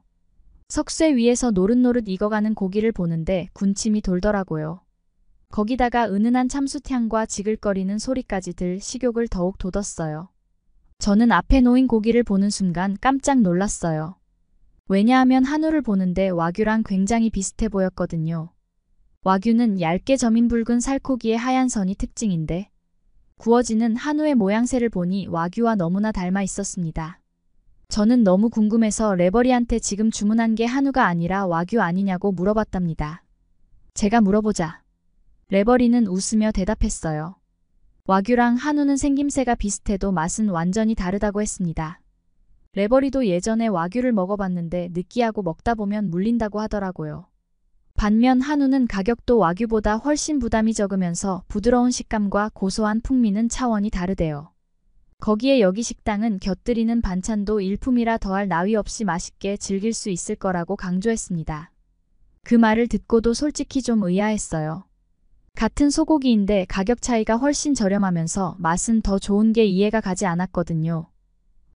석쇠 위에서 노릇노릇 익어가는 고기를 보는데 군침이 돌더라고요. 거기다가 은은한 참숯향과 지글거리는 소리까지 들 식욕을 더욱 돋았어요. 저는 앞에 놓인 고기를 보는 순간 깜짝 놀랐어요. 왜냐하면 한우를 보는데 와규랑 굉장히 비슷해 보였거든요. 와규는 얇게 저민 붉은 살코기의 하얀 선이 특징인데 구워지는 한우의 모양새를 보니 와규와 너무나 닮아 있었습니다. 저는 너무 궁금해서 레버리한테 지금 주문한 게 한우가 아니라 와규 아니냐고 물어봤답니다. 제가 물어보자 레버리는 웃으며 대답했어요. 와규랑 한우는 생김새가 비슷해도 맛은 완전히 다르다고 했습니다. 레버리도 예전에 와규를 먹어봤는데 느끼하고 먹다 보면 물린다고 하더라고요. 반면 한우는 가격도 와규보다 훨씬 부담이 적으면서 부드러운 식감과 고소한 풍미는 차원이 다르대요. 거기에 여기 식당은 곁들이는 반찬도 일품이라 더할 나위 없이 맛있게 즐길 수 있을 거라고 강조했습니다. 그 말을 듣고도 솔직히 좀 의아했어요. 같은 소고기인데 가격 차이가 훨씬 저렴하면서 맛은 더 좋은 게 이해가 가지 않았거든요.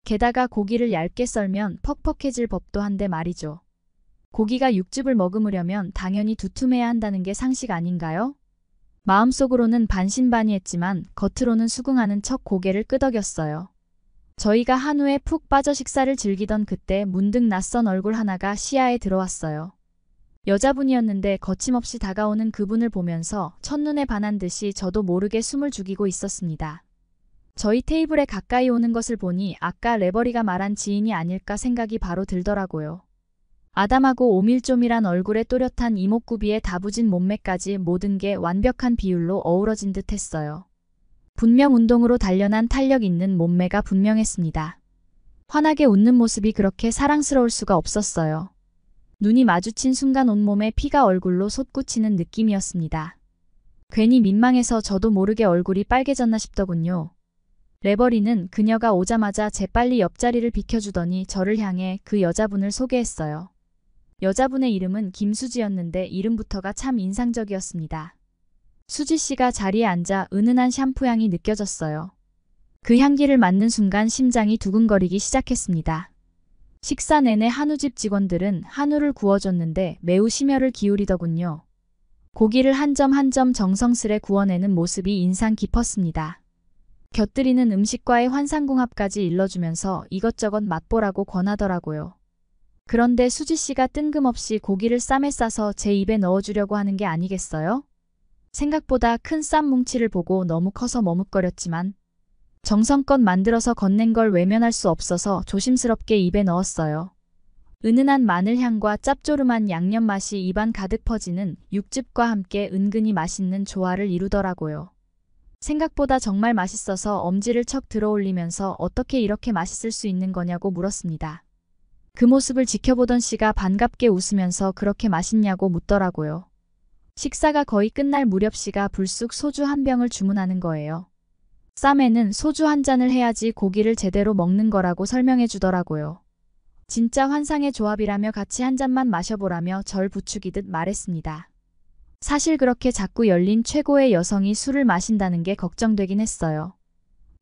게다가 고기를 얇게 썰면 퍽퍽해질 법도 한데 말이죠. 고기가 육즙을 머금으려면 당연히 두툼해야 한다는 게 상식 아닌가요? 마음속으로는 반신반의했지만 겉으로는 수긍하는 척 고개를 끄덕였어요. 저희가 한우에 푹 빠져 식사를 즐기던 그때 문득 낯선 얼굴 하나가 시야에 들어왔어요. 여자분이었는데 거침없이 다가오는 그분을 보면서 첫눈에 반한 듯이 저도 모르게 숨을 죽이고 있었습니다. 저희 테이블에 가까이 오는 것을 보니 아까 레버리가 말한 지인이 아닐까 생각이 바로 들더라고요. 아담하고 오밀조밀한 얼굴에 또렷한 이목구비에 다부진 몸매까지 모든 게 완벽한 비율로 어우러진 듯 했어요. 분명 운동으로 단련한 탄력 있는 몸매가 분명했습니다. 환하게 웃는 모습이 그렇게 사랑스러울 수가 없었어요. 눈이 마주친 순간 온몸에 피가 얼굴로 솟구치는 느낌이었습니다. 괜히 민망해서 저도 모르게 얼굴이 빨개졌나 싶더군요. 레버리는 그녀가 오자마자 재빨리 옆자리를 비켜주더니 저를 향해 그 여자분을 소개했어요. 여자분의 이름은 김수지였는데 이름부터가 참 인상적이었습니다. 수지 씨가 자리에 앉아 은은한 샴푸 향이 느껴졌어요. 그 향기를 맡는 순간 심장이 두근거리기 시작했습니다. 식사 내내 한우집 직원들은 한우를 구워줬는데 매우 심혈을 기울이더군요. 고기를 한 점 한 점 정성스레 구워내는 모습이 인상 깊었습니다. 곁들이는 음식과의 환상궁합까지 일러주면서 이것저것 맛보라고 권하더라고요. 그런데 수지 씨가 뜬금없이 고기를 쌈에 싸서 제 입에 넣어주려고 하는 게 아니겠어요? 생각보다 큰 쌈 뭉치를 보고 너무 커서 머뭇거렸지만 정성껏 만들어서 건넨 걸 외면할 수 없어서 조심스럽게 입에 넣었어요. 은은한 마늘향과 짭조름한 양념 맛이 입안 가득 퍼지는 육즙과 함께 은근히 맛있는 조화를 이루더라고요. 생각보다 정말 맛있어서 엄지를 척 들어올리면서 어떻게 이렇게 맛있을 수 있는 거냐고 물었습니다. 그 모습을 지켜보던 씨가 반갑게 웃으면서 그렇게 맛있냐고 묻더라고요. 식사가 거의 끝날 무렵 씨가 불쑥 소주 한 병을 주문하는 거예요. 쌈에는 소주 한 잔을 해야지 고기를 제대로 먹는 거라고 설명해 주더라고요. 진짜 환상의 조합이라며 같이 한 잔만 마셔보라며 절 부추기듯 말했습니다. 사실 그렇게 자꾸 열린 최고의 여성이 술을 마신다는 게 걱정되긴 했어요.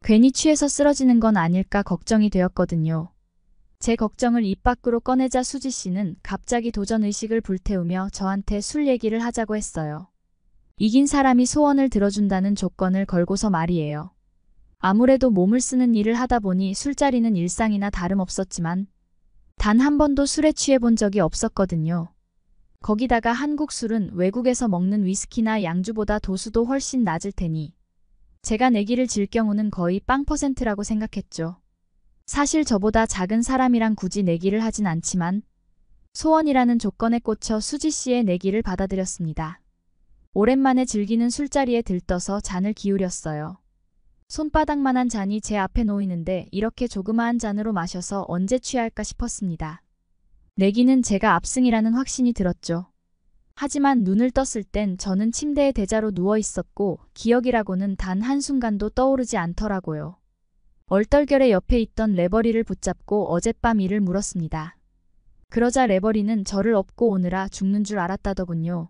괜히 취해서 쓰러지는 건 아닐까 걱정이 되었거든요. 제 걱정을 입 밖으로 꺼내자 수지 씨는 갑자기 도전의식을 불태우며 저한테 술 얘기를 하자고 했어요. 이긴 사람이 소원을 들어준다는 조건을 걸고서 말이에요. 아무래도 몸을 쓰는 일을 하다 보니 술자리는 일상이나 다름없었지만 단 한 번도 술에 취해본 적이 없었거든요. 거기다가 한국 술은 외국에서 먹는 위스키나 양주보다 도수도 훨씬 낮을 테니 제가 내기를 질 경우는 거의 0%라고 생각했죠. 사실 저보다 작은 사람이랑 굳이 내기를 하진 않지만 소원이라는 조건에 꽂혀 수지 씨의 내기를 받아들였습니다. 오랜만에 즐기는 술자리에 들떠서 잔을 기울였어요. 손바닥만한 잔이 제 앞에 놓이는데 이렇게 조그마한 잔으로 마셔서 언제 취할까 싶었습니다. 내기는 제가 압승이라는 확신이 들었죠. 하지만 눈을 떴을 땐 저는 침대에 대자로 누워 있었고 기억이라고는 단 한순간도 떠오르지 않더라고요. 얼떨결에 옆에 있던 레버리를 붙잡고 어젯밤 일을 물었습니다. 그러자 레버리는 저를 업고 오느라 죽는 줄 알았다더군요.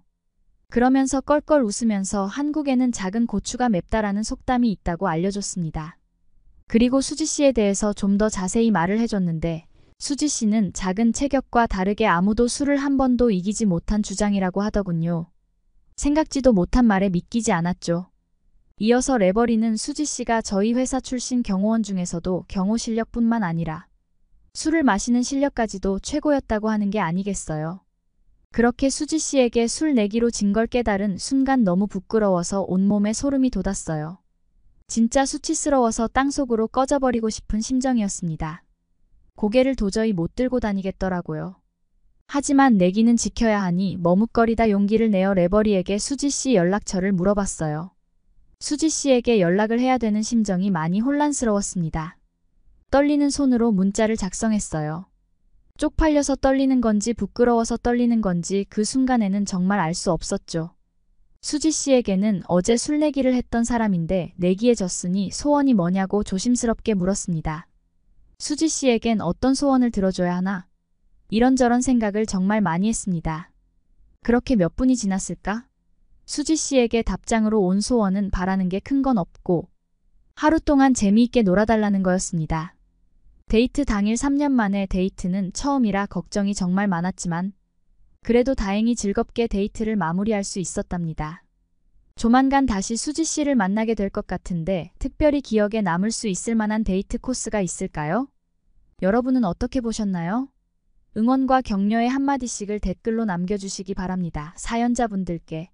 그러면서 껄껄 웃으면서 한국에는 작은 고추가 맵다라는 속담이 있다고 알려줬습니다. 그리고 수지 씨에 대해서 좀 더 자세히 말을 해줬는데 수지 씨는 작은 체격과 다르게 아무도 술을 한 번도 이기지 못한 주장이라고 하더군요. 생각지도 못한 말에 믿기지 않았죠. 이어서 레버리는 수지 씨가 저희 회사 출신 경호원 중에서도 경호 실력뿐만 아니라 술을 마시는 실력까지도 최고였다고 하는 게 아니겠어요. 그렇게 수지 씨에게 술 내기로 진 걸 깨달은 순간 너무 부끄러워서 온몸에 소름이 돋았어요. 진짜 수치스러워서 땅속으로 꺼져버리고 싶은 심정이었습니다. 고개를 도저히 못 들고 다니겠더라고요. 하지만 내기는 지켜야 하니 머뭇거리다 용기를 내어 레버리에게 수지 씨 연락처를 물어봤어요. 수지 씨에게 연락을 해야 되는 심정이 많이 혼란스러웠습니다. 떨리는 손으로 문자를 작성했어요. 쪽팔려서 떨리는 건지 부끄러워서 떨리는 건지 그 순간에는 정말 알 수 없었죠. 수지 씨에게는 어제 술 내기를 했던 사람인데 내기에 졌으니 소원이 뭐냐고 조심스럽게 물었습니다. 수지 씨에겐 어떤 소원을 들어줘야 하나? 이런저런 생각을 정말 많이 했습니다. 그렇게 몇 분이 지났을까? 수지 씨에게 답장으로 온 소원은 바라는 게 큰 건 없고 하루 동안 재미있게 놀아달라는 거였습니다. 데이트 당일 3년 만에 데이트는 처음이라 걱정이 정말 많았지만 그래도 다행히 즐겁게 데이트를 마무리할 수 있었답니다. 조만간 다시 수지 씨를 만나게 될 것 같은데 특별히 기억에 남을 수 있을 만한 데이트 코스가 있을까요? 여러분은 어떻게 보셨나요? 응원과 격려의 한마디씩을 댓글로 남겨주시기 바랍니다. 사연자분들께